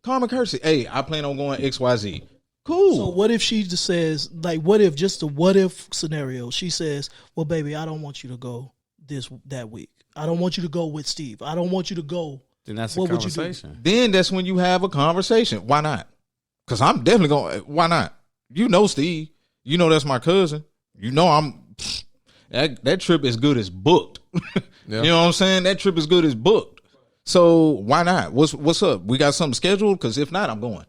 S1: Hey, I plan on going XYZ. Cool.
S4: So what if she just says, like, what if scenario? She says, well, baby, I don't want you to go that week. I don't want you to go with Steve. I don't want you to go.
S3: Then that's a conversation.
S1: Then that's when you have a conversation. Why not? Because I'm definitely going. Why not? You know Steve. You know that's my cousin. You know that trip is good as booked. You know what I'm saying? That trip is good as booked. So why not? What's up? We got something scheduled? Because if not, I'm going.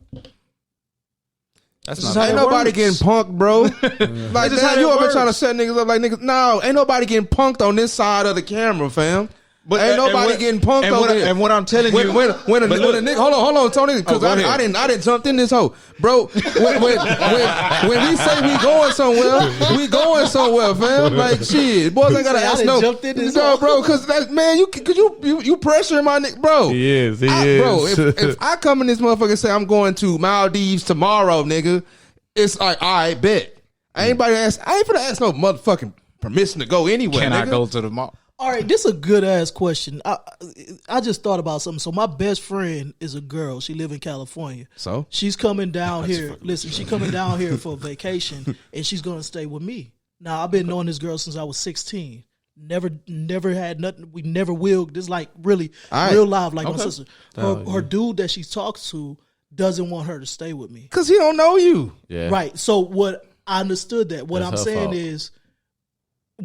S2: That's not ain't nobody getting punked, bro. Like, this how you ever trying to set niggas up like niggas? No, ain't nobody getting punked on this side of the camera, fam. But ain't nobody getting punked on this.
S1: And what I'm telling you,
S2: when a nigga, hold on, Tony, because I didn't jump in this hole, bro. When we say we going somewhere, we going somewhere, fam. Like, shit, boys ain't gotta ask no, bro, because that man, you pressuring my nigga, bro.
S3: He is,
S2: bro. If I come in this motherfucker and say I'm going to Maldives tomorrow, nigga, it's like, all right, bet. I ain't gonna ask no motherfucking permission to go anywhere.
S1: Can
S2: nigga.
S1: I go to the mall?
S4: All right, this is a good ass question. I just thought about something. So my best friend is a girl. She live in California.
S2: So
S4: she's coming down here. Listen, she's coming down here for a vacation, and she's gonna stay with me. Now, I've been knowing this girl since I was 16. Never had nothing. We never will. This is like really real live, like my sister. Her dude that she talks to doesn't want her to stay with me
S2: because he don't know you.
S3: Yeah,
S4: right. So what I understood that. What I'm saying is,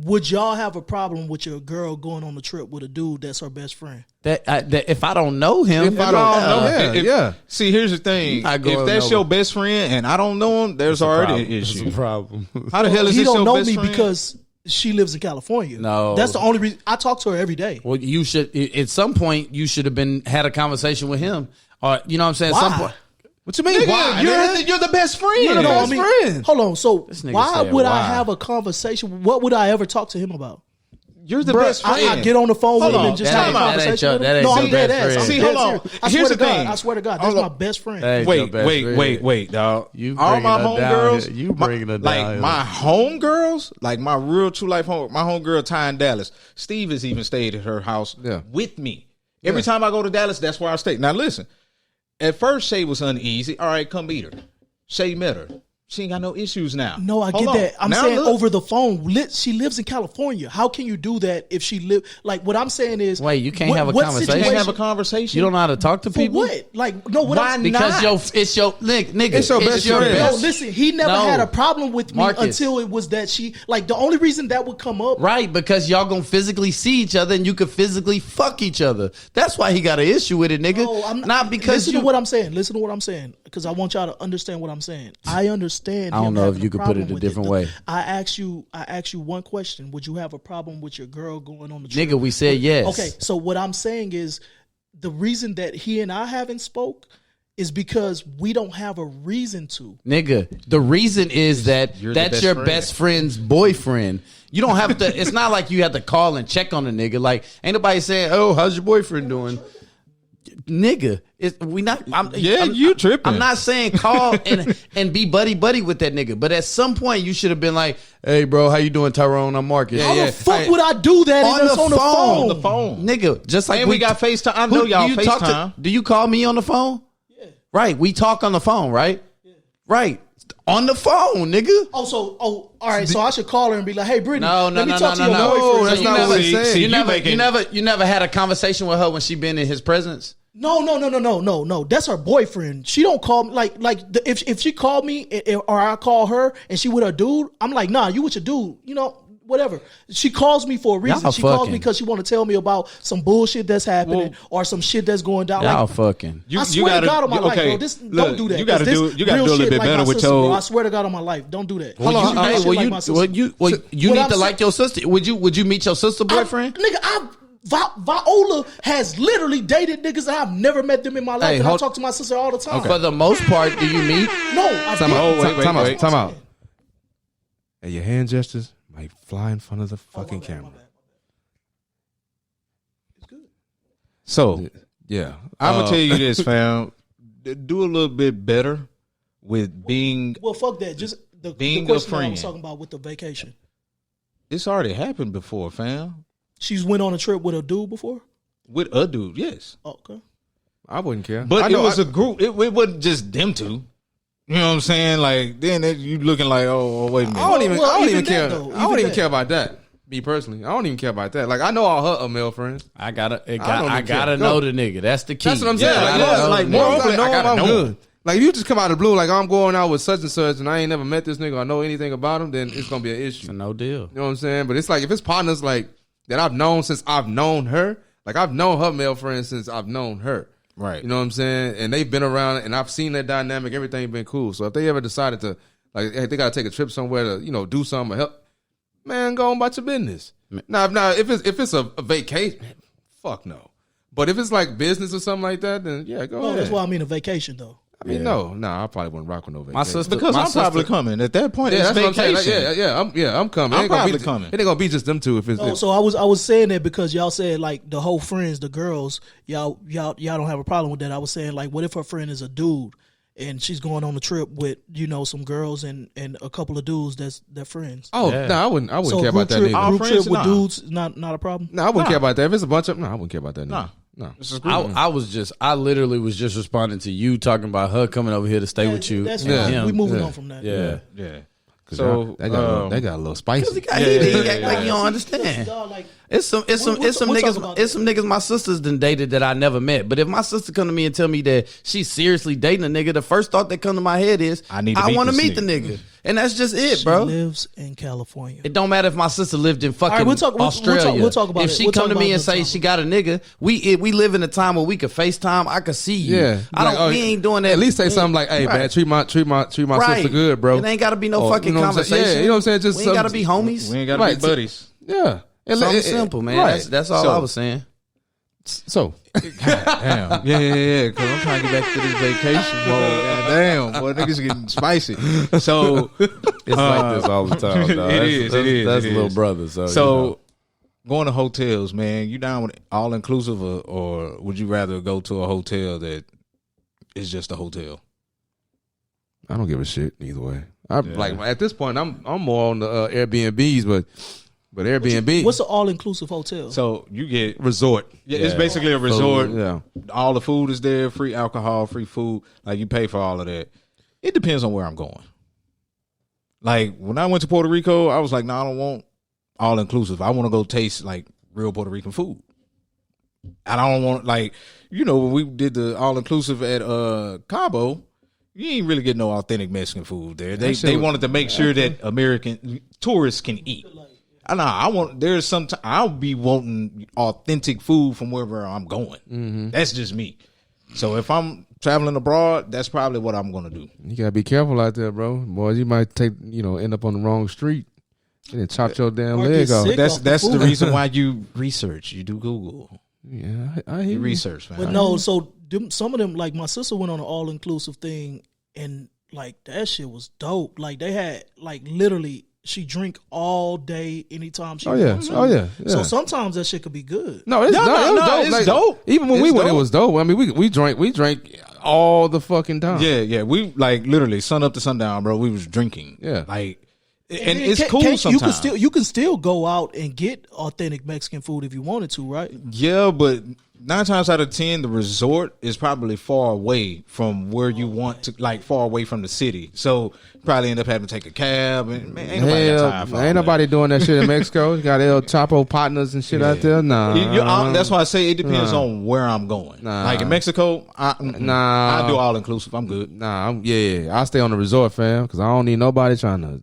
S4: would y'all have a problem with your girl going on a trip with a dude that's her best friend?
S3: That if I don't know him,
S2: yeah.
S1: See, here's the thing: if that's your best friend and I don't know him, there's already an issue.
S3: That's a problem.
S1: How the hell is
S4: he
S1: this
S4: don't
S1: your
S4: know
S1: best
S4: me
S1: friend?
S4: because she lives in California.
S3: No,
S4: that's the only reason. I talk to her every day.
S3: Well, you should at some point you should have had a conversation with him, or you know what I'm saying.
S4: Why?
S3: Some point.
S2: What you mean?
S1: Nigga,
S2: why?
S1: you're the best friend.
S4: No,
S2: best friend.
S4: Hold on. So
S3: nigga
S4: why
S3: said
S4: would
S3: why.
S4: I have a conversation? What would I ever talk to him about?
S1: You're the
S4: Bruh,
S1: best friend.
S4: I get on the phone with him and just
S3: That
S4: have a
S3: ain't- that ain't
S4: conversation
S3: your-
S4: with
S3: that
S4: him.
S3: ain't
S4: No,
S3: your
S4: I'm dead
S3: best
S4: ass.
S3: friend.
S4: I'm
S1: See,
S4: dead
S1: hold on.
S4: serious. I
S1: Here's
S4: swear to
S1: the
S4: God.
S1: thing.
S4: I swear to God. That's
S1: Hold
S4: my
S1: on.
S4: best friend.
S3: That ain't your best friend.
S1: Wait, dog.
S3: You
S1: all
S3: bringing
S1: my
S3: her down
S1: homegirls,
S3: here. You bringing her down
S1: like
S3: here.
S1: my homegirls, like my real true life home. My homegirl Ty in Dallas. Steve has even stayed at her house with me. Every time I go to Dallas, that's where I stay. Now listen, at first Shay was uneasy. All right, come meet her. Shay met her. She ain't got no issues now.
S4: No, I
S1: Hold
S4: get
S1: on.
S4: that. I'm
S1: Now
S4: saying
S1: look.
S4: over the phone. She lives in California. How can you do that if she live? Like what I'm saying is,
S3: Wait, you can't have a
S1: You
S3: conversation?
S1: can't have a conversation.
S3: You don't know how to talk to
S4: For
S3: people?
S4: what? Like no, what
S1: Why
S4: I'm,
S3: Because
S1: not?
S3: it's your nigga.
S2: It's your best friend.
S4: No, listen, he never
S3: No.
S4: had a problem with me
S3: Marcus.
S4: until it was that she like the only reason that would come up.
S3: Right, because y'all gonna physically see each other and you could physically fuck each other. That's why he got an issue with it, nigga.
S4: No, I'm
S3: not because
S4: listen
S3: you.
S4: to what I'm saying. Listen to what I'm saying because I want y'all to understand what I'm saying. I understand.
S3: I don't
S4: him
S3: know if
S4: having
S3: you
S4: a
S3: could put it
S4: problem
S3: a
S4: with
S3: different way.
S4: I asked you one question. Would you have a problem with your girl going on the trip?
S3: Nigga, we said yes.
S4: Okay, so what I'm saying is the reason that he and I haven't spoke is because we don't have a reason to.
S3: Nigga, the reason is that
S1: You're the
S3: that's
S1: best
S3: your
S1: friend.
S3: best friend's boyfriend. You don't have to. It's not like you have to call and check on the nigga. Like ain't nobody saying, "Oh, how's your boyfriend doing?" Nigga,
S1: you tripping.
S3: I'm not saying call and be buddy with that nigga, but at some point you should have been like, "Hey, bro, how you doing, Tyrone? I'm Marcus."
S4: How the fuck would I do that
S3: On
S4: if it's
S3: the
S4: on the
S3: phone.
S4: phone?
S1: on the phone.
S3: Nigga, just like
S1: And we got FaceTime. I know y'all
S3: do you talk
S1: FaceTime.
S3: do you call me on the phone? Yeah. Right, we talk on the phone, right? Yeah. Right. On the phone, nigga.
S4: All right. So I should call her and be like, "Hey, Brittany,
S3: No,
S4: let me talk to your
S3: no.
S4: boyfriend."
S2: That's
S3: So
S2: not what he said.
S3: You never had a conversation with her when she been in his presence?
S4: No. That's her boyfriend. She don't call me if she called me or I call her and she with her dude, I'm like, nah, you with your dude. You know, whatever. She calls me for a reason.
S3: Y'all
S4: She calls
S3: fucking.
S4: me because she want to tell me about some bullshit that's happening or some shit that's going down.
S3: Y'all
S4: Like,
S3: fucking.
S4: I swear to God on my life, bro. Don't do that.
S1: You got to
S4: 'cause
S1: do.
S4: this
S1: You got to
S4: real
S1: do a little
S4: shit
S1: bit
S4: like
S1: better
S4: my
S1: with
S4: sister, bro. I
S1: your.
S4: swear to God on my life, don't do that.
S3: Well,
S4: You do shit like my sister.
S3: you
S4: What
S3: need
S4: I'm
S3: to
S4: saying-
S3: like your sister. Would you meet your sister boyfriend?
S4: Viola has literally dated niggas and I've never met them in my life.
S2: Hey,
S4: and I
S2: hold-
S4: talk to my sister all the time.
S3: For the most part, do you meet?
S4: No, I
S2: Time
S4: didn't.
S2: out. Time out. Hey, your hand gestures might fly in front of the fucking camera.
S1: So
S2: Yeah.
S1: I'm gonna tell you this, fam. Do a little bit better with being.
S4: Well, fuck that. Just the
S1: Being
S4: question
S1: a
S4: that I
S1: friend.
S4: was talking about with the vacation.
S1: It's already happened before, fam.
S4: She's went on a trip with a dude before.
S1: With a dude, yes.
S4: Oh, okay.
S2: I wouldn't care.
S1: But
S2: I
S1: it
S2: know
S1: was a group. It wasn't just them two. You know what I'm saying? Like then you looking like, oh wait a minute.
S2: I don't even.
S4: Well,
S2: I don't
S4: even
S2: even care.
S4: that, though,
S2: I don't
S4: even
S2: even
S4: that.
S2: care about that. Me personally, I don't even care about that. Like I know all her male friends.
S3: I gotta
S2: don't
S3: gotta
S2: care.
S3: know the nigga. That's the key.
S2: That's what I'm saying.
S1: Yeah,
S2: Like,
S1: yeah,
S2: more
S1: like,
S2: more
S1: more
S2: often,
S1: often,
S2: I
S1: I
S2: know
S1: gotta
S2: I'm
S1: know
S2: good. Like if you just come out of the blue, like I'm going out with such and I ain't never met this nigga or know anything about him, then it's gonna be an issue.
S3: It's a no deal.
S2: You know what I'm saying? But it's like if it's partners like that I've known since I've known her, like I've known her male friends since I've known her.
S1: Right.
S2: You know what I'm saying? And they've been around and I've seen that dynamic, everything been cool. So if they ever decided to like hey, they gotta take a trip somewhere to, you know, do something or help, man, go on about your business. Now if it's a vacation, fuck no. But if it's like business or something like that, then yeah, go
S4: No,
S2: ahead.
S4: that's why I mean a vacation though.
S2: I mean, no, I probably wouldn't rock with no vacation.
S3: My sister,
S1: Because
S3: my
S1: I'm probably
S3: sister-
S1: coming. At that point,
S2: Yeah,
S1: it's
S2: that's what I'm saying.
S1: vacation.
S2: Like, I'm coming.
S1: I'm
S2: It ain't gonna
S1: probably
S2: be,
S1: coming.
S2: It ain't gonna be just them two. If it's
S4: No, so I was saying that because y'all said like the whole friends, the girls, y'all don't have a problem with that. I was saying like, what if her friend is a dude and she's going on a trip with some girls and a couple of dudes that's their friends.
S2: oh
S3: Yeah.
S2: no, I wouldn't
S4: So
S2: care about that
S4: trip,
S2: either.
S1: All
S4: group
S1: friends,
S4: trip with
S1: nah.
S4: dudes, not a problem.
S2: No, I wouldn't care about that. If it's a bunch of I wouldn't care about that.
S1: Nah.
S2: No.
S1: This is group.
S3: I literally was just responding to you talking about her coming over here to stay with you.
S4: That's
S3: and
S4: fine.
S3: him.
S4: We moving
S2: Yeah.
S4: on from that.
S3: Yeah.
S1: Yeah.
S2: So they got a little spicy.
S3: He act like you don't understand.
S4: Dog, like,
S3: It's some
S4: We'll talk about
S3: it's some niggas my sister's done dated that I never met. But if my sister come to me and tell me that she's seriously dating a nigga, the first thought that come to my head is
S1: I need to meet
S3: want to
S1: this
S3: meet the nigga. And that's just it,
S4: she
S3: bro.
S4: lives in California.
S3: It don't matter if my sister lived in fucking
S4: All right, we'll talk
S3: Australia.
S4: about
S3: if
S4: it.
S3: she
S4: We'll
S3: come
S4: talk
S3: to me
S4: about
S3: and
S4: it
S3: say
S4: another
S3: she got a nigga, we live in a time where we could FaceTime. I could see you.
S2: Yeah,
S3: I don't.
S2: Like,
S3: we ain't doing that.
S2: At least say something like, "Hey,
S3: Right.
S2: man, treat my
S3: Right.
S2: sister good, bro."
S3: It ain't got to be no
S2: Or,
S3: fucking
S2: you know what I'm saying?
S3: conversation.
S2: Yeah, you know what I'm saying? Just
S3: we ain't got to
S2: something-
S3: be homies.
S1: We ain't got to
S2: Right.
S1: be buddies.
S2: Yeah,
S3: Something simple, man.
S2: Right.
S3: That's all
S1: So-
S3: I was saying.
S2: So,
S1: damn, yeah. Because I'm trying to get back to this vacation mode. Goddamn, boy, niggas getting spicy. So
S2: it's like this all the time. Dog.
S1: It is.
S2: That's little brother. So you know.
S1: Going to hotels, man, you down with all inclusive, or would you rather go to a hotel that is just a hotel?
S2: I don't give a shit either way. Like at this point, I'm more on the Airbnbs, but Airbnb.
S4: What's an all-inclusive hotel?
S1: So you get
S2: resort.
S1: Yeah, it's basically a resort.
S2: Yeah,
S1: all the food is there, free alcohol, free food. Like you pay for all of that. It depends on where I'm going. Like when I went to Puerto Rico, I was like, I don't want all inclusive. I want to go taste like real Puerto Rican food. I don't want when we did the all inclusive at Cabo, you ain't really get no authentic Mexican food there. They wanted to make sure that American tourists can eat. I'll be wanting authentic food from wherever I'm going. Mm-hmm. That's just me. So if I'm traveling abroad, that's probably what I'm gonna do.
S2: You gotta be careful out there, bro. Boys, you might end up on the wrong street. And chop your damn leg off.
S1: That's the reason why you research. You do Google.
S2: Yeah, I hear you.
S1: Research, man.
S4: But no, so some of them, like my sister went on an all inclusive thing, and like that shit was dope. Like they had literally she drink all day anytime she wants to.
S2: Oh yeah.
S4: So sometimes that shit could be good.
S2: No, it's dope.
S1: It's dope.
S2: Even when we went, it was dope. I mean, we drank all the fucking time.
S1: Yeah. We literally sun up to sundown, bro. We was drinking.
S2: Yeah,
S1: and it's cool sometimes.
S4: You can still go out and get authentic Mexican food if you wanted to, right?
S1: Yeah, but 9 times out of 10, the resort is probably far away from where you want to, far away from the city. So you probably end up having to take a cab. And man, ain't nobody got time for all
S2: nobody doing that shit in Mexico. You got El Chapo partners and shit out there. Nah,
S1: that's why I say it depends on where I'm going. Like in Mexico, I do all inclusive. I'm good.
S2: I stay on the resort, fam, because I don't need nobody trying to.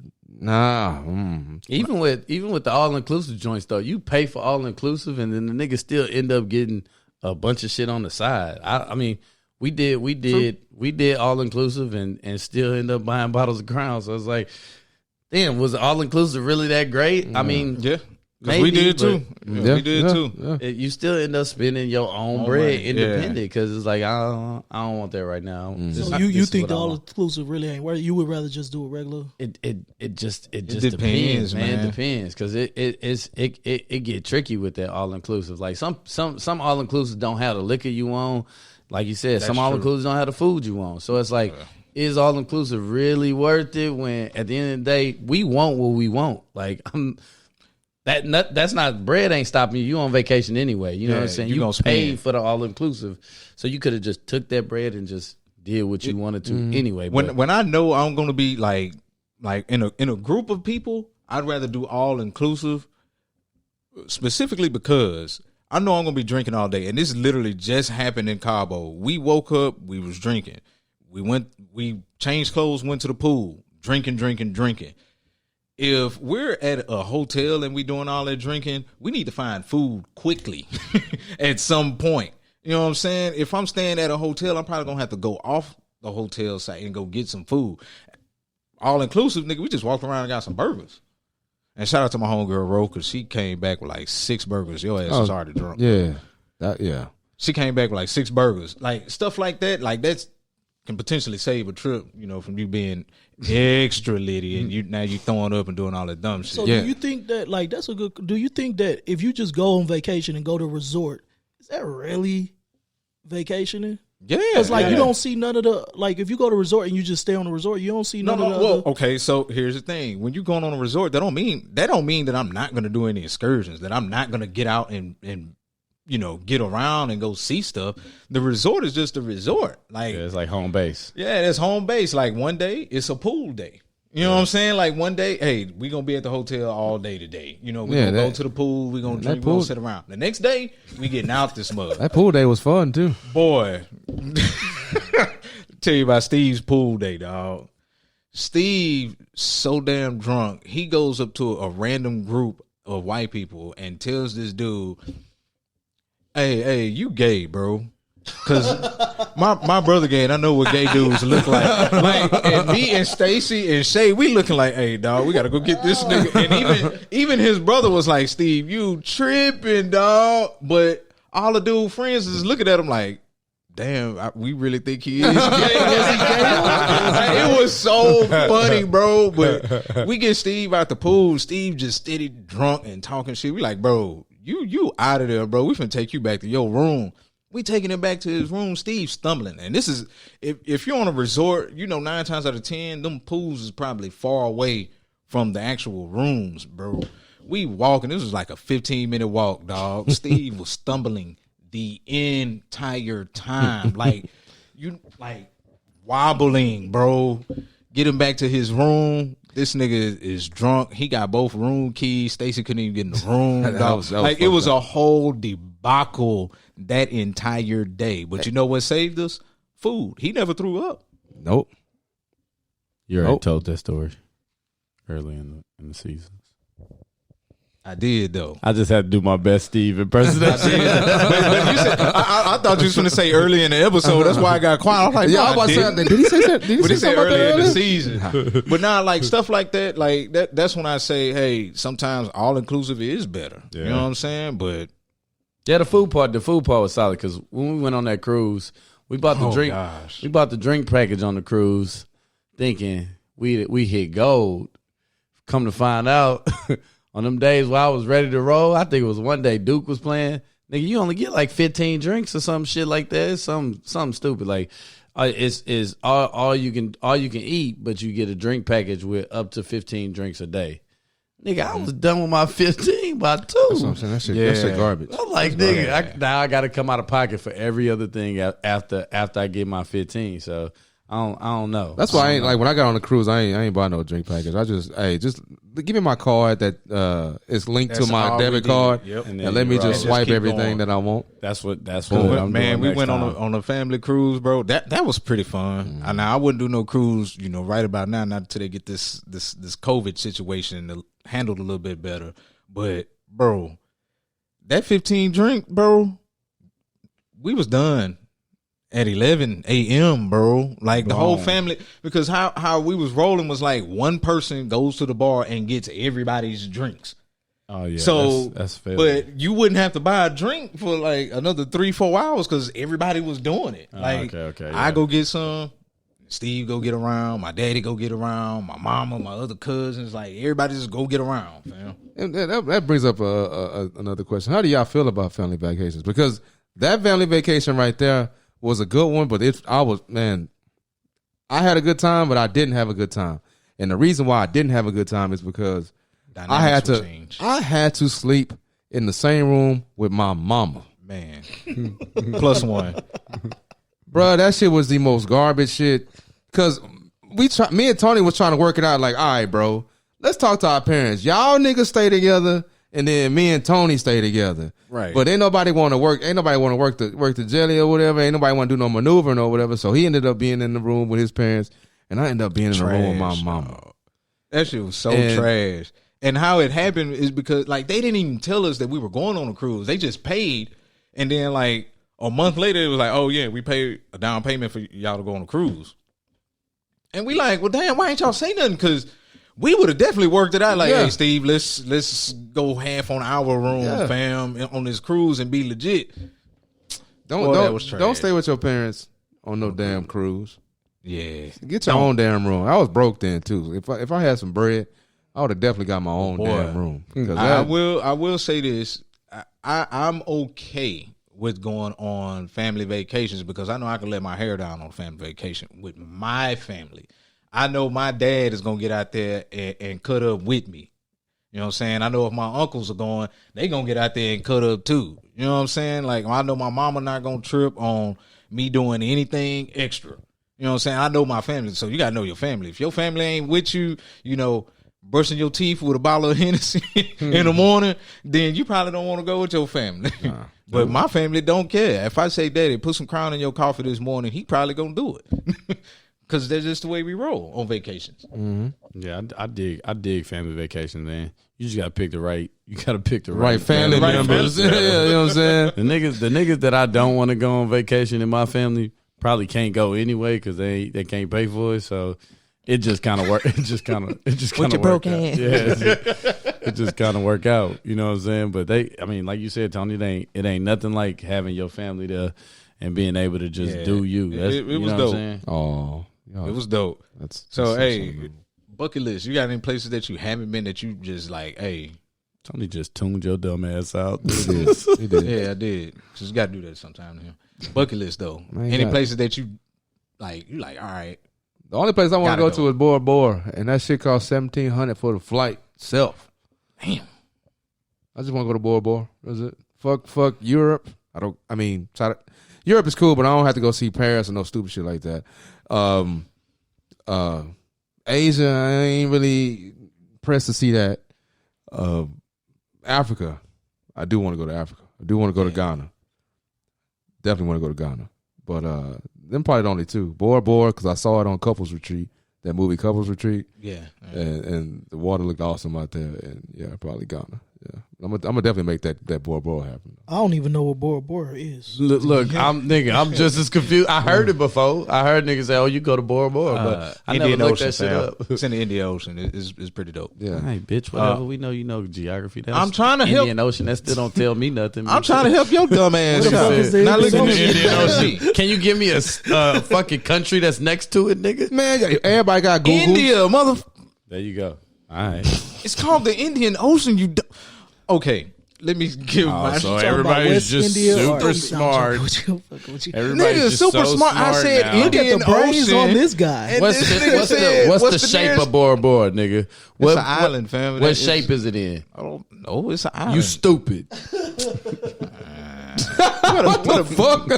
S3: Even with the all inclusive joints though, you pay for all inclusive and then the niggas still end up getting a bunch of shit on the side. I mean, we did all inclusive and still end up buying bottles of Crown. So it's like, damn, was all inclusive really that great? I mean,
S1: yeah. Maybe, we did too. We did too.
S3: Yeah. You still end up spending your own bread independent because it's like I don't want that right now.
S4: So you think the all inclusive really ain't worth it? You would rather just do it regular?
S3: It just depends, man. It depends because it get tricky with that all inclusive. Like some all inclusive don't have the liquor you want. Like you said, some all inclusive don't have the food you want. So it's like. Is all inclusive really worth it when at the end of the day we want what we want? Like that's not bread ain't stopping you. You on vacation anyway. You know what I'm saying? You paid for the all inclusive, so you could have just took that bread and just did what you wanted to anyway.
S1: When I know I'm going to be like in a group of people, I'd rather do all inclusive, specifically because I know I'm going to be drinking all day, and this literally just happened in Cabo. We woke up, we was drinking, we changed clothes, went to the pool, drinking. If we're at a hotel and we doing all that drinking, we need to find food quickly at some point. You know what I'm saying? If I'm staying at a hotel, I'm probably going to have to go off the hotel site and go get some food. All inclusive, nigga, we just walked around and got some burgers. And shout out to my homegirl, Ro, because she came back with 6 burgers. Your ass was already drunk.
S2: Yeah.
S1: She came back with 6 burgers. Stuff like that, that's can potentially save a trip, from you being extra litty and you throwing up and doing all that dumb shit.
S4: So do you think that do you think that if you just go on vacation and go to a resort, is that really vacationing?
S1: Yeah.
S4: Because you don't see none of the, if you go to a resort and you just stay on the resort, you don't see none of the other.
S1: Okay, so here's the thing. When you're going on a resort, that don't mean that I'm not going to do any excursions, that I'm not going to get out and get around and go see stuff. The resort is just a resort.
S3: It's like home base.
S1: Yeah, it's home base. One day, it's a pool day. You know what I'm saying? One day, hey, we going to be at the hotel all day today. We're going to go to the pool. We're going to drink. We're going to sit around. The next day, we getting out this mug.
S2: That pool day was fun, too.
S1: Boy. Tell you about Steve's pool day, dog. Steve, so damn drunk, he goes up to a random group of white people and tells this dude, Hey, you gay, bro. Cause my brother gay and I know what gay dudes look like. And me and Stacy and Shay, we looking like, hey dog, we gotta go get this nigga. And even his brother was like, Steve, you tripping, dog. But all the dude friends is looking at him like, damn, we really think he is. It was so funny, bro. But we get Steve out the pool. Steve just steady drunk and talking shit. We like, bro, you out of there, bro. We finna take you back to your room. We taking him back to his room. Steve stumbling. And this is, if you're on a resort, 9 times out of 10, them pools is probably far away from the actual rooms, bro. We walking. This was like a 15-minute walk, dog. Steve was stumbling the entire time, like wobbling, bro. Get him back to his room. This nigga is drunk. He got both room keys. Stacy couldn't even get in the room. It was a whole debacle that entire day. But you know what saved us? Food. He never threw up.
S2: Nope.
S3: You already told that story early in the season.
S1: I did though.
S3: I just had to do my best Steve impersonation.
S1: But you said, I thought you was going to say early in the episode. That's why I got quiet. I was like,
S2: I was about to say, did he say that?
S1: But he said early in the season. But now, like stuff like that, that's when I say, hey, sometimes all inclusive is better. Yeah. You know what I'm saying? But
S3: yeah, the food part was solid because when we went on that cruise, we bought the drink. Gosh. We bought the drink package on the cruise, thinking we hit gold. Come to find out. On them days where I was ready to roll, I think it was one day Duke was playing. Nigga, you only get like 15 drinks or some shit like that. It's something stupid. Like it's all you can eat, but you get a drink package with up to 15 drinks a day. Nigga, I was done with my 15 by 2.
S2: That's what I'm saying. That shit garbage.
S3: I'm like, nigga, now I got to come out of pocket for every other thing after I get my 15. So I don't know.
S2: That's why I ain't like when I got on the cruise. I ain't buy no drink package. I just give me my card that is linked to my debit card, and let me just swipe everything that I want.
S3: That's what
S1: I'm doing. We went on a family cruise, bro. That was pretty fun. Mm-hmm. I wouldn't do no cruise, right about now, not until they get this COVID situation handled a little bit better. But bro, that 15 drink, bro, we was done at 11 a.m., bro. Like the whole family, because how we was rolling was like one person goes to the bar and gets everybody's drinks.
S3: Oh yeah,
S1: so
S3: that's fair.
S1: But you wouldn't have to buy a drink for like another 3-4 hours because everybody was doing it.
S3: Okay. Yeah.
S1: I go get some, Steve go get around, my daddy go get around, my mama, my other cousins, like everybody just go get around, fam.
S2: And that brings up another question. How do y'all feel about family vacations? Because that family vacation right there was a good one, but I had a good time, but I didn't have a good time. And the reason why I didn't have a good time is because I had to sleep in the same room with my mama.
S1: Man. Plus one.
S2: Bruh, that shit was the most garbage shit. Because me and Tony was trying to work it out like, all right, bro, let's talk to our parents. Y'all niggas stay together, and then me and Tony stay together.
S1: Right.
S2: But ain't nobody want to work the jelly or whatever. Ain't nobody want to do no maneuvering or whatever. So he ended up being in the room with his parents, and I ended up being in the room with my mama.
S1: That shit was so trash. And how it happened is because like they didn't even tell us that we were going on a cruise. They just paid, and then like a month later it was like, oh yeah, we paid a down payment for y'all to go on a cruise. And we like, well damn, why ain't y'all say nothing? Because we would have definitely worked it out. Like, hey, Steve, let's go half on our room, fam, on this cruise and be legit.
S2: Don't stay with your parents on no damn cruise.
S1: Yeah,
S2: get your own damn room. I was broke then too. If I had some bread, I would have definitely got my own damn room.
S1: I will say this. I'm okay with going on family vacations because I know I can let my hair down on family vacation with my family. I know my dad is going to get out there and cut up with me. You know what I'm saying? I know if my uncles are going, they going to get out there and cut up too. You know what I'm saying? Like, I know my mama not going to trip on me doing anything extra. You know what I'm saying? I know my family, so you got to know your family. If your family ain't with you, brushing your teeth with a bottle of Hennessy in the morning, then you probably don't want to go with your family. But my family don't care. If I say, Daddy, put some Crown in your coffee this morning, he probably going to do it. Because that's just the way we roll on vacations.
S3: Mm-hmm. Yeah, I dig family vacations, man. You just gotta pick the right. You gotta pick the
S2: right family members. Yeah, you know what I'm saying.
S3: The niggas that I don't want to go on vacation in my family probably can't go anyway because they can't pay for it. So it just kind of work. It just kind of
S1: With your broke hand.
S3: Yeah, it just kind of work out. You know what I'm saying? But like you said, Tony, it ain't nothing like having your family there and being able to just do you.
S1: It was dope.
S2: Oh,
S1: it was dope.
S2: That's
S1: hey, bucket list. You got any places that you haven't been that you just like, hey?
S3: Tony just tuned your dumb ass out.
S2: He did.
S1: Yeah, I did. Just got to do that sometime. Bucket list though. Any places that you like? You like? All right.
S2: The only place I want to go to is Bora Bora, and that shit costs $1,700 for the flight self.
S1: Damn.
S2: I just want to go to Bora Bora. Is it? Fuck Europe. Europe is cool, but I don't have to go see Paris or no stupid shit like that. Asia, I ain't really pressed to see that. Africa, I do want to go to Africa. I do want to go to Ghana. Definitely want to go to Ghana. But them probably the only two. Bora Bora, because I saw it on Couples Retreat, that movie Couples Retreat.
S1: Yeah.
S2: And the water looked awesome out there. And yeah, probably Ghana. Yeah, I'm gonna definitely make that Bora Bora happen.
S4: I don't even know what Bora Bora is.
S3: Look, I'm just as confused. I heard it before. I heard niggas say, "Oh, you go to Bora Bora," but I
S1: Indian
S3: never looked
S1: Ocean,
S3: that shit up.
S1: It's in the Indian Ocean. It's pretty dope.
S2: Yeah,
S3: Hey, bitch, whatever. We know you know geography.
S1: I'm trying to help.
S3: Indian Ocean. That still don't tell me nothing.
S1: I'm trying to help your dumb ass.
S4: What the fuck is the
S1: Now look at
S4: Indian
S1: the Indian Ocean.
S3: Can you give me a fucking country that's next to it, nigga?
S2: man, everybody got Google.
S1: India, mother.
S3: There you go. All right.
S1: It's called the Indian Ocean. Okay. Let me give my.
S3: So
S4: Talking
S3: everybody's
S4: about West
S3: just
S4: India
S3: super
S4: or-
S3: smart.
S4: Everybody's
S3: Everybody's
S1: Nigga,
S3: just
S1: super
S3: so
S1: smart. I said
S3: now.
S1: Indian
S4: Look at the brains
S1: Ocean.
S4: on this guy.
S1: And
S3: What's
S1: this
S3: the,
S1: nigga
S3: what's
S1: said,
S3: the, what's the
S1: the
S3: shape
S1: nearest-
S3: of Bora Bora, nigga?
S1: It's an island, fam.
S3: What shape is it in?
S1: I don't know. It's an island.
S3: You stupid.
S2: What the fuck?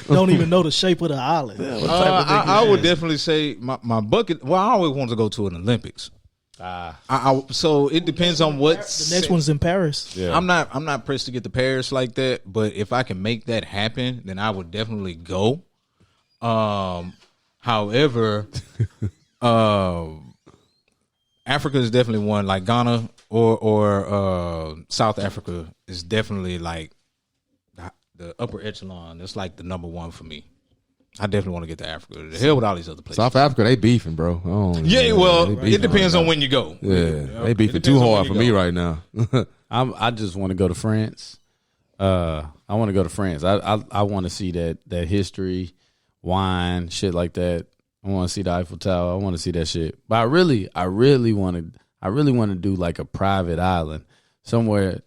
S4: Don't even know the shape of the island.
S1: I would definitely say my bucket. Well, I always wanted to go to an Olympics. So it depends on what
S4: The next one's in Paris.
S3: Yeah.
S1: I'm not pressed to get to Paris like that, but if I can make that happen, then I would definitely go. However, Africa is definitely one. Like Ghana or South Africa is definitely like the upper echelon. It's like the number one for me. I definitely want to get to Africa. The hell with all these other places.
S2: South Africa, they beefing, bro.
S1: Yeah, well, it depends on when you go.
S2: Yeah, they beefing too hard for me right now.
S3: I just want to go to France. I want to go to France. I want to see that history, wine, shit like that. I want to see the Eiffel Tower. I want to see that shit. But I really want to do like a private island somewhere.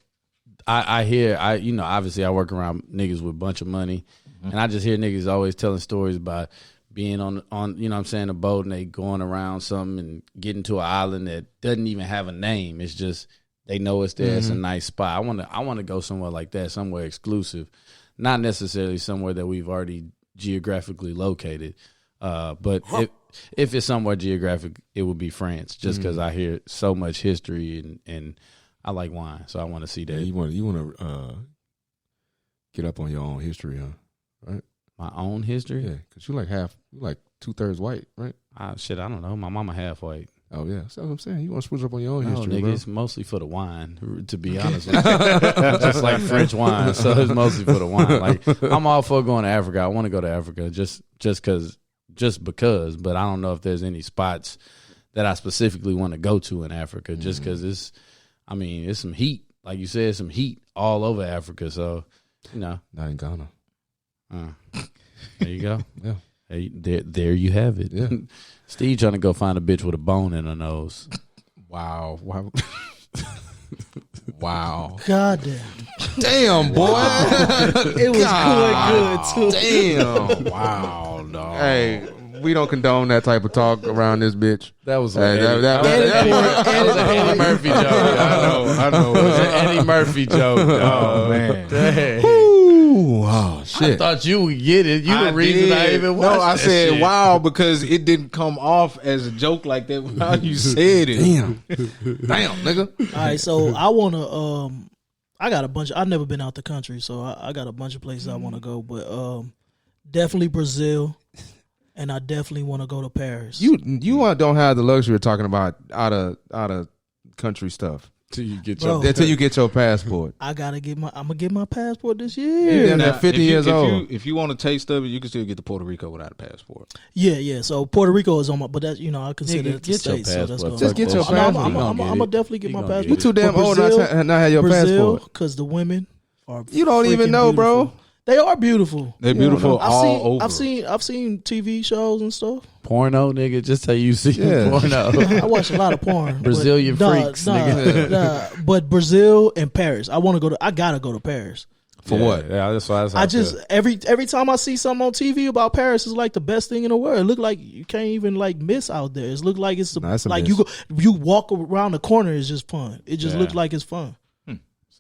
S3: I hear obviously I work around niggas with a bunch of money, and I just hear niggas always telling stories about being on you know what I'm saying, a boat, and they going around something and getting to an island that doesn't even have a name. It's just they know it's there. It's a nice spot. I want to go somewhere like that, somewhere exclusive, not necessarily somewhere that we've already geographically located. But if it's somewhere geographic, it would be France, just because I hear so much history and I like wine, so I want to see that.
S2: Yeah, you want to get up on your own history, huh? Right?
S3: My own history?
S2: Yeah, because you like 2/3 white, right?
S3: I don't know. My mama half white.
S2: Oh yeah, that's what I'm saying. You want to switch up on your own
S3: No,
S2: history,
S3: nigga,
S2: bro.
S3: it's mostly for the wine, to be honest with you. Just like French wine, so it's mostly for the wine. Like, I'm all for going to Africa. I want to go to Africa just because, but I don't know if there's any spots that I specifically want to go to in Africa, just because it's some heat. Like you said, some heat all over Africa, so,
S2: Not in Ghana.
S3: There you go.
S2: Yeah.
S3: Hey, there you have it.
S2: Yeah.
S3: Steve trying to go find a bitch with a bone in her nose.
S1: Wow. Wow.
S4: God damn.
S2: Damn, boy.
S4: It was good too.
S2: Damn.
S1: Wow, dog.
S2: Hey, we don't condone that type of talk around this bitch.
S3: That was
S2: Hey,
S3: an Eddie Murphy joke.
S1: I know.
S3: It was an Eddie Murphy joke.
S1: Oh, man.
S3: Dang.
S2: Ooh, oh
S3: I
S2: shit.
S3: thought you would get it. You the reason I even watched
S1: No, I
S3: that
S1: said
S3: shit.
S1: wow because it didn't come off as a joke like that how you said it.
S2: Damn, nigga.
S4: All right, so I want to. I got a bunch. I've never been out the country, so I got a bunch of places I want to go. But definitely Brazil, and I definitely want to go to Paris.
S2: You don't have the luxury of talking about out of country stuff.
S3: Till you get
S4: Bro.
S2: Until you get your passport.
S4: I'm gonna get my passport this
S2: You
S4: year.
S2: damn near 50 years old.
S1: If you want a taste of it, you can still get to Puerto Rico without a passport.
S4: Yeah. So Puerto Rico is on my, but that I consider it the
S3: get your
S4: state. So that's
S3: passport.
S4: going.
S2: Just get your
S4: I'm
S2: passport.
S4: gonna definitely get my passport.
S2: You too damn
S4: But
S2: old
S4: Brazil-
S2: not to have your
S4: Brazil,
S2: passport.
S4: because the women are.
S2: You don't even
S4: freaking
S2: know, bro.
S4: beautiful. They are beautiful.
S1: They're beautiful all over.
S4: I've seen TV shows and stuff.
S3: porno, nigga. Just tell you see
S2: Yeah.
S3: porno.
S4: I watch a lot of porn.
S3: Brazilian
S4: but,
S3: freaks, nigga.
S4: But Brazil and Paris. I gotta go to Paris.
S2: For what?
S6: Yeah, that's why.
S4: I just every time I see something on TV about Paris, it's like the best thing in the world. It look like you can't even like miss out there. It look like it's
S2: That's a
S4: like
S2: miss.
S4: you walk around the corner. It's just fun. It just
S6: Yeah.
S4: looks like it's fun.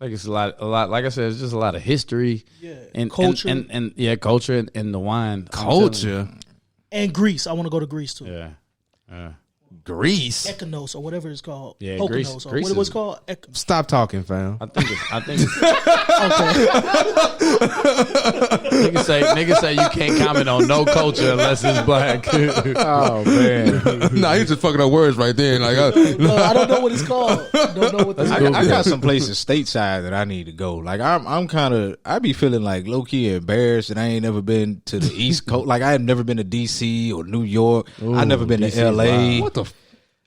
S6: like it's a lot. Like I said, it's just a lot of
S3: History and
S4: Culture.
S3: and culture and the wine.
S2: Culture.
S4: And Greece. I want to go to Greece too.
S6: Yeah.
S2: Greece.
S4: Ekinos or whatever it's called.
S6: Yeah,
S4: Poconos
S6: Greece-
S4: or
S6: Greece
S4: what it was
S6: is-
S4: called.
S2: Stop talking, fam.
S6: I think it's
S3: Niggas say you can't comment on no culture unless it's black.
S6: oh man.
S2: Nah, you just fucking up words right there. Like,
S4: No, I don't know what it's called. Don't know what this
S1: I got some places stateside that I need to go. Like I be feeling like low key embarrassed that I ain't never been to the East Coast. Like I have never been to DC or New York. I never been
S3: DC is
S1: to LA.
S2: what the?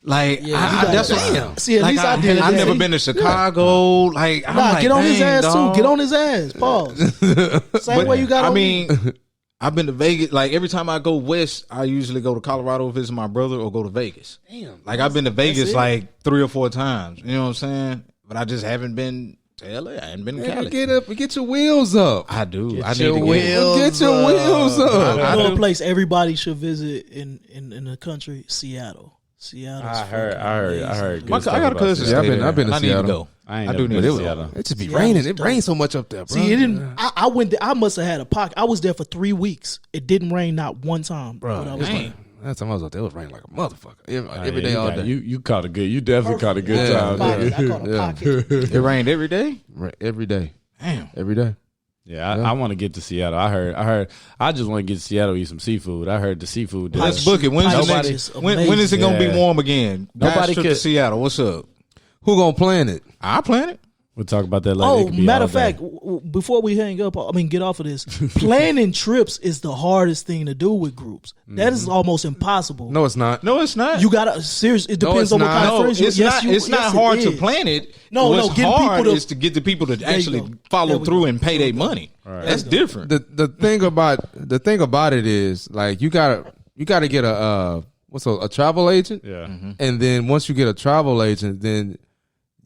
S1: Like that's what.
S4: See, at
S1: Like
S4: least I did it.
S1: I've never been to Chicago. Like I'm
S4: Nah,
S1: like,
S4: get on his
S1: dang,
S4: ass
S1: dog.
S4: too. Get on his ass. Pause. Same way you got.
S1: I
S4: on
S1: mean, I've been to Vegas. Like every time I go west, I usually go to Colorado visit my brother or go to Vegas. Damn. Like I've been to Vegas
S4: it.
S1: like 3 or 4 times. You know what I'm saying? But I just haven't been to LA. I haven't been to Cali.
S2: Get up and get your wheels up.
S1: I do. I need
S3: your
S1: to
S3: wheels
S2: Get your wheels up.
S1: I
S4: You know
S1: do.
S4: a place everybody should visit in the country? Seattle. Seattle.
S6: I heard.
S1: My, I got a cousin.
S2: Yeah,
S1: stay
S2: I've been to
S1: there. I need to
S2: Seattle.
S1: go.
S6: I ain't
S1: I
S6: never
S1: do
S6: been
S1: need
S6: to
S1: to go.
S6: Seattle.
S2: It just be
S4: Seattle's
S2: raining. It
S4: dope.
S2: rains so much up there, bro.
S4: See, it didn't. I went there. I must have had a pocket. I was there for 3 weeks. It didn't rain not one time,
S2: Bro,
S4: I was
S1: dang.
S4: like,
S2: Last time I was out there, it was raining like a motherfucker. Every day, all day.
S3: You caught a good. You definitely caught a good
S2: Yeah.
S3: time.
S4: pocket.
S3: nigga.
S4: I caught a pocket.
S1: It rained every day.
S2: Every day.
S1: Damn.
S2: Every day.
S6: Yeah, I want to get to Seattle. I heard. I just want to get to Seattle, eat some seafood. I heard the seafood. there.
S1: Let's book it. When's the
S4: Nobody-
S1: next? When is it gonna
S6: Yeah.
S1: be warm again?
S3: Nobody
S1: Guys, trip to
S3: could-
S1: Seattle. What's up?
S2: Who gonna plan it?
S1: I plan it.
S6: We'll talk about that later.
S4: Oh,
S6: It could be
S4: matter
S6: all
S4: of fact,
S6: day.
S4: before we hang up, get off of this. Planning trips is the hardest thing to do with groups. That is almost impossible.
S2: No, it's not.
S1: No, it's not.
S4: You gotta serious. It depends
S2: it's
S4: on what
S2: not.
S4: kind of
S1: No,
S4: friends you.
S1: it's
S4: yes,
S1: not. It's not
S4: yes,
S1: hard
S4: it
S1: to
S4: is.
S1: plan it.
S4: No,
S1: What's
S4: getting
S1: hard
S4: people to-
S1: is to get the people to
S4: you
S1: actually
S4: go. There
S1: follow
S4: we
S1: through
S4: go.
S1: and pay their money. That's different.
S2: The thing about it is like you gotta get a travel agent.
S6: Yeah.
S2: And then once you get a travel agent, then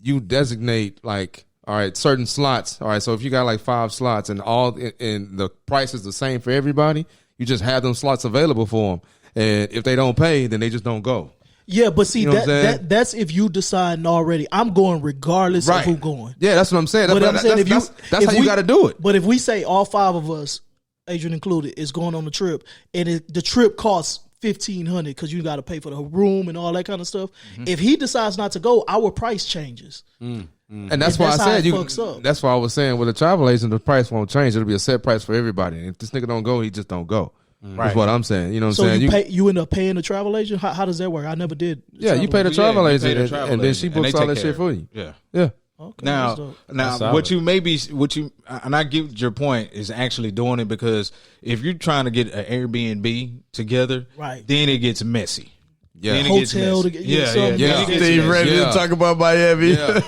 S2: you designate like, all right, certain slots. All right, so if you got like 5 slots and and the price is the same for everybody, you just have them slots available for them. And if they don't pay, then they just don't go.
S4: Yeah, but see
S2: You know what I'm saying?
S4: that's if you deciding already. I'm going regardless of who going.
S2: Yeah, that's what I'm saying.
S4: But I'm saying
S2: That's how you got to do it.
S4: But if we say all 5 of us, Adrian included, is going on the trip, and the trip costs $1,500 because you got to pay for the room and all that kind of stuff. If he decides not to go, our price changes.
S2: And that's why
S4: That's
S2: I
S4: how
S2: said
S4: it fucks up.
S2: That's why I was saying with a travel agent, the price won't change. It'll be a set price for everybody. And if this nigga don't go, he just don't go. That's what I'm saying. You know what
S4: So
S2: I'm saying?
S4: you end up paying the travel agent. How does that work? I never did.
S2: Yeah, you pay the
S1: Yeah,
S2: travel
S1: you pay
S2: agent,
S1: the
S2: and-
S1: travel
S2: and then
S1: agent,
S2: she
S1: and
S2: books
S1: they
S2: all
S1: take
S2: that
S1: care
S2: shit
S1: of
S2: for
S1: it.
S2: you.
S1: Yeah.
S2: Yeah.
S4: Okay, that's dope.
S1: Now,
S6: solid.
S1: what you, and I get your point is actually doing it because if you're trying to get an Airbnb together,
S4: Right.
S1: then it gets messy.
S2: Yeah.
S1: Then it gets
S4: Hotel to
S1: messy.
S4: get
S1: Yeah.
S4: something.
S1: Then it gets
S3: Steve
S1: messy.
S3: ready
S2: Yeah.
S3: to talk about Miami.
S1: Then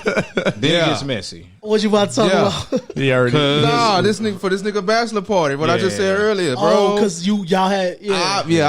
S1: it gets messy.
S4: What you about to talk
S2: Yeah.
S4: about?
S6: He already.
S2: Nah, this nigga bachelor party. What I just said
S1: Yeah.
S2: earlier, bro.
S4: Oh, because y'all had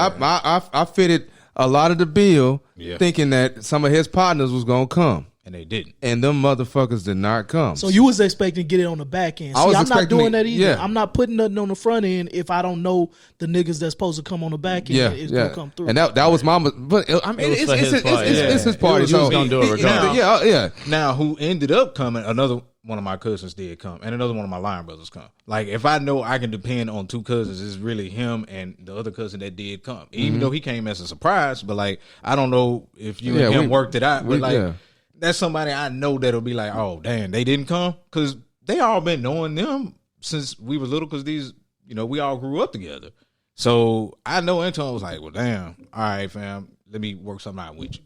S2: I fitted a lot of the bill
S1: Yeah.
S2: thinking that some of his partners was gonna come,
S1: And they didn't.
S2: and them motherfuckers did not come.
S4: So you was expecting to get it on the back end.
S2: I
S4: See,
S2: was
S4: I'm not
S2: expecting
S4: doing
S2: it-
S4: that either.
S2: yeah.
S4: I'm not putting nothing on the front end if I don't know the niggas that's supposed to come on the back end is gonna come through.
S2: and that was my. But I mean,
S6: was
S2: it's
S6: for his party.
S2: it's his
S1: It
S2: party.
S1: was
S2: So
S1: gonna
S6: do it regardless.
S2: Yeah.
S1: Now, who ended up coming? Another one of my cousins did come, and another one of my line brothers come. Like, if I know I can depend on 2 cousins, it's really him and the other cousin that did come. Even though he came as a surprise, but like, I don't know if you
S2: Yeah,
S1: and him
S2: we-
S1: worked it out. But like,
S2: yeah.
S1: that's somebody I know that'll be like, oh damn, they didn't come because they all been knowing them since we was little. Because these, we all grew up together. So I know Anton was like, well, damn, all right, fam, let me work something out with you.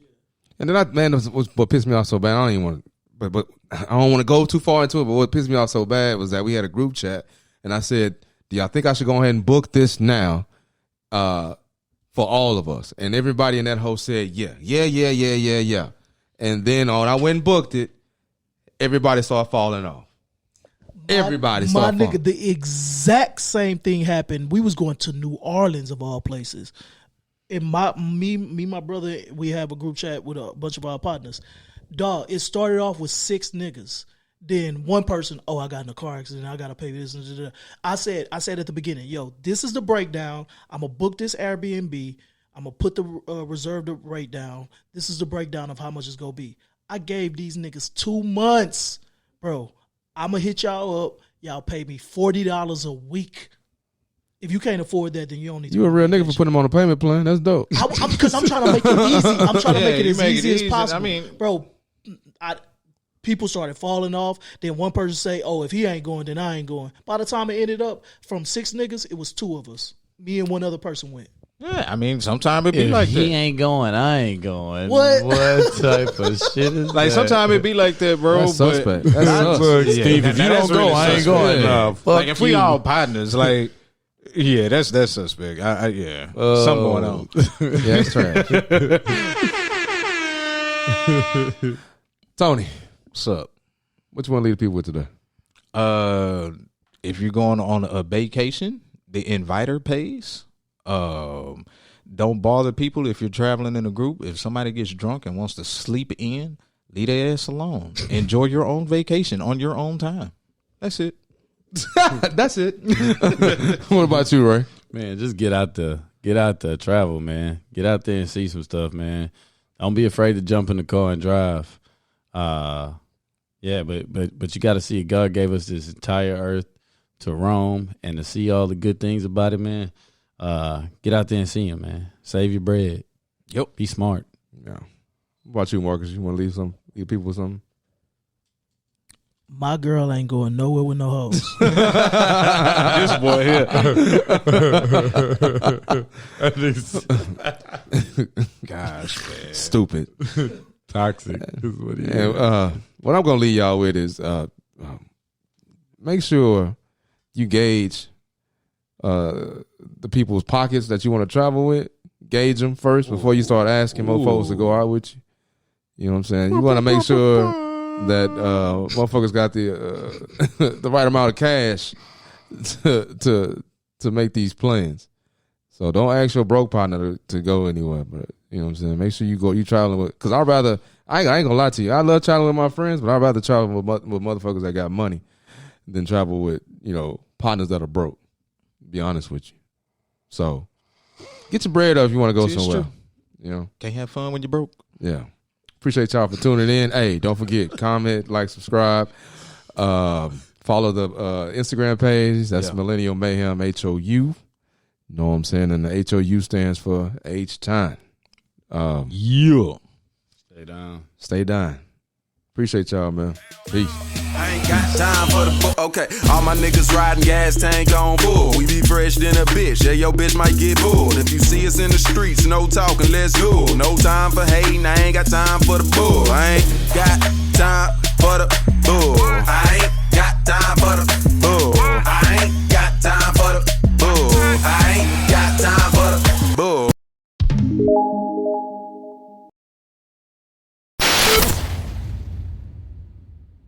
S2: And then what pissed me off so bad, I don't even want to but I don't want to go too far into it. But what pissed me off so bad was that we had a group chat, and I said, "Do y'all think I should go ahead and book this now, for all of us?" And everybody in that whole said, "Yeah." And then when I went and booked it, everybody started falling off. Everybody started falling.
S4: My nigga, the exact same thing happened. We was going to New Orleans of all places. And my brother, we have a group chat with a bunch of our partners. Dog, it started off with 6 niggas. Then one person, I got in a car accident, I gotta pay this. And I said at the beginning, yo, this is the breakdown. I'm gonna book this Airbnb. I'm gonna put the reserve rate down. This is the breakdown of how much it's gonna be. I gave these niggas 2 months, bro. I'm gonna hit y'all up. Y'all pay me $40 a week. If you can't afford that, then you don't need to.
S2: You a real nigga for putting them on a payment plan. That's dope.
S4: Because I'm trying to make it easy. I'm trying to make it as easy as possible.
S1: I mean,
S4: bro, people started falling off. Then one person say, if he ain't going, then I ain't going. By the time it ended up, from 6 niggas, it was 2 of us. Me and one other person went.
S1: Yeah, I mean, sometimes it be
S3: If
S1: like
S3: he
S1: that.
S3: ain't going, I ain't going.
S4: What?
S3: What type of shit is
S1: Like,
S3: that?
S1: sometimes it be like that, bro.
S2: That's
S1: but
S2: suspect. That's suspect.
S6: Steve, if you don't go, I ain't going. Nah, fuck
S1: like, if we
S6: you.
S1: all partners, like, yeah, that's suspect. Yeah, something going on.
S2: Yeah, that's trash. Tony,
S1: What's up?
S2: what you want to leave the people with today?
S1: If you're going on a vacation, the inviter pays. Don't bother people if you're traveling in a group. If somebody gets drunk and wants to sleep in, leave their ass alone. Enjoy your own vacation on your own time. That's it.
S2: That's it. What about you, Ray?
S6: Man, just get out there, travel, man. Get out there and see some stuff, man. Don't be afraid to jump in the car and drive. Yeah, but you got to see it. God gave us this entire earth to roam and to see all the good things about it, man. Get out there and see him, man. Save your bread.
S1: Yep.
S6: Be smart.
S2: Yeah. What about you, Marcus? You want to leave people with something?
S4: My girl ain't going nowhere with no hoes.
S1: This boy here. Gosh, man.
S2: Stupid.
S6: Toxic is what he is.
S2: And, what I'm going to leave y'all with is make sure you gauge the people's pockets that you want to travel with. Gauge them first before you start asking more folks to go out with you. You know what I'm saying? You want to make sure that motherfuckers got the the right amount of cash to make these plans. So don't ask your broke partner to go anywhere. But you know what I'm saying? Make sure you traveling with. Because I ain't gonna lie to you. I love traveling with my friends, but I'd rather travel with motherfuckers that got money than travel with partners that are broke. Be honest with you. So get your bread up if you want to go somewhere. True.
S1: Can't have fun when you're broke.
S2: Yeah. Appreciate y'all for tuning in. Hey, don't forget, comment, like, subscribe. Follow the Instagram page. That's Millennial Mayhem, HOU. You know what I'm saying? And the HOU stands for H-Time.
S1: Yeah.
S6: Stay down.
S2: Appreciate y'all, man. Peace.
S5: I ain't got time for the book. Okay, all my niggas riding gas tank on bull. We be fresh than a bitch. Yeah, your bitch might get bulled. If you see us in the streets, no talking, let's go. No time for hating. I ain't got time for the bull. I ain't got time for the bull. I ain't got time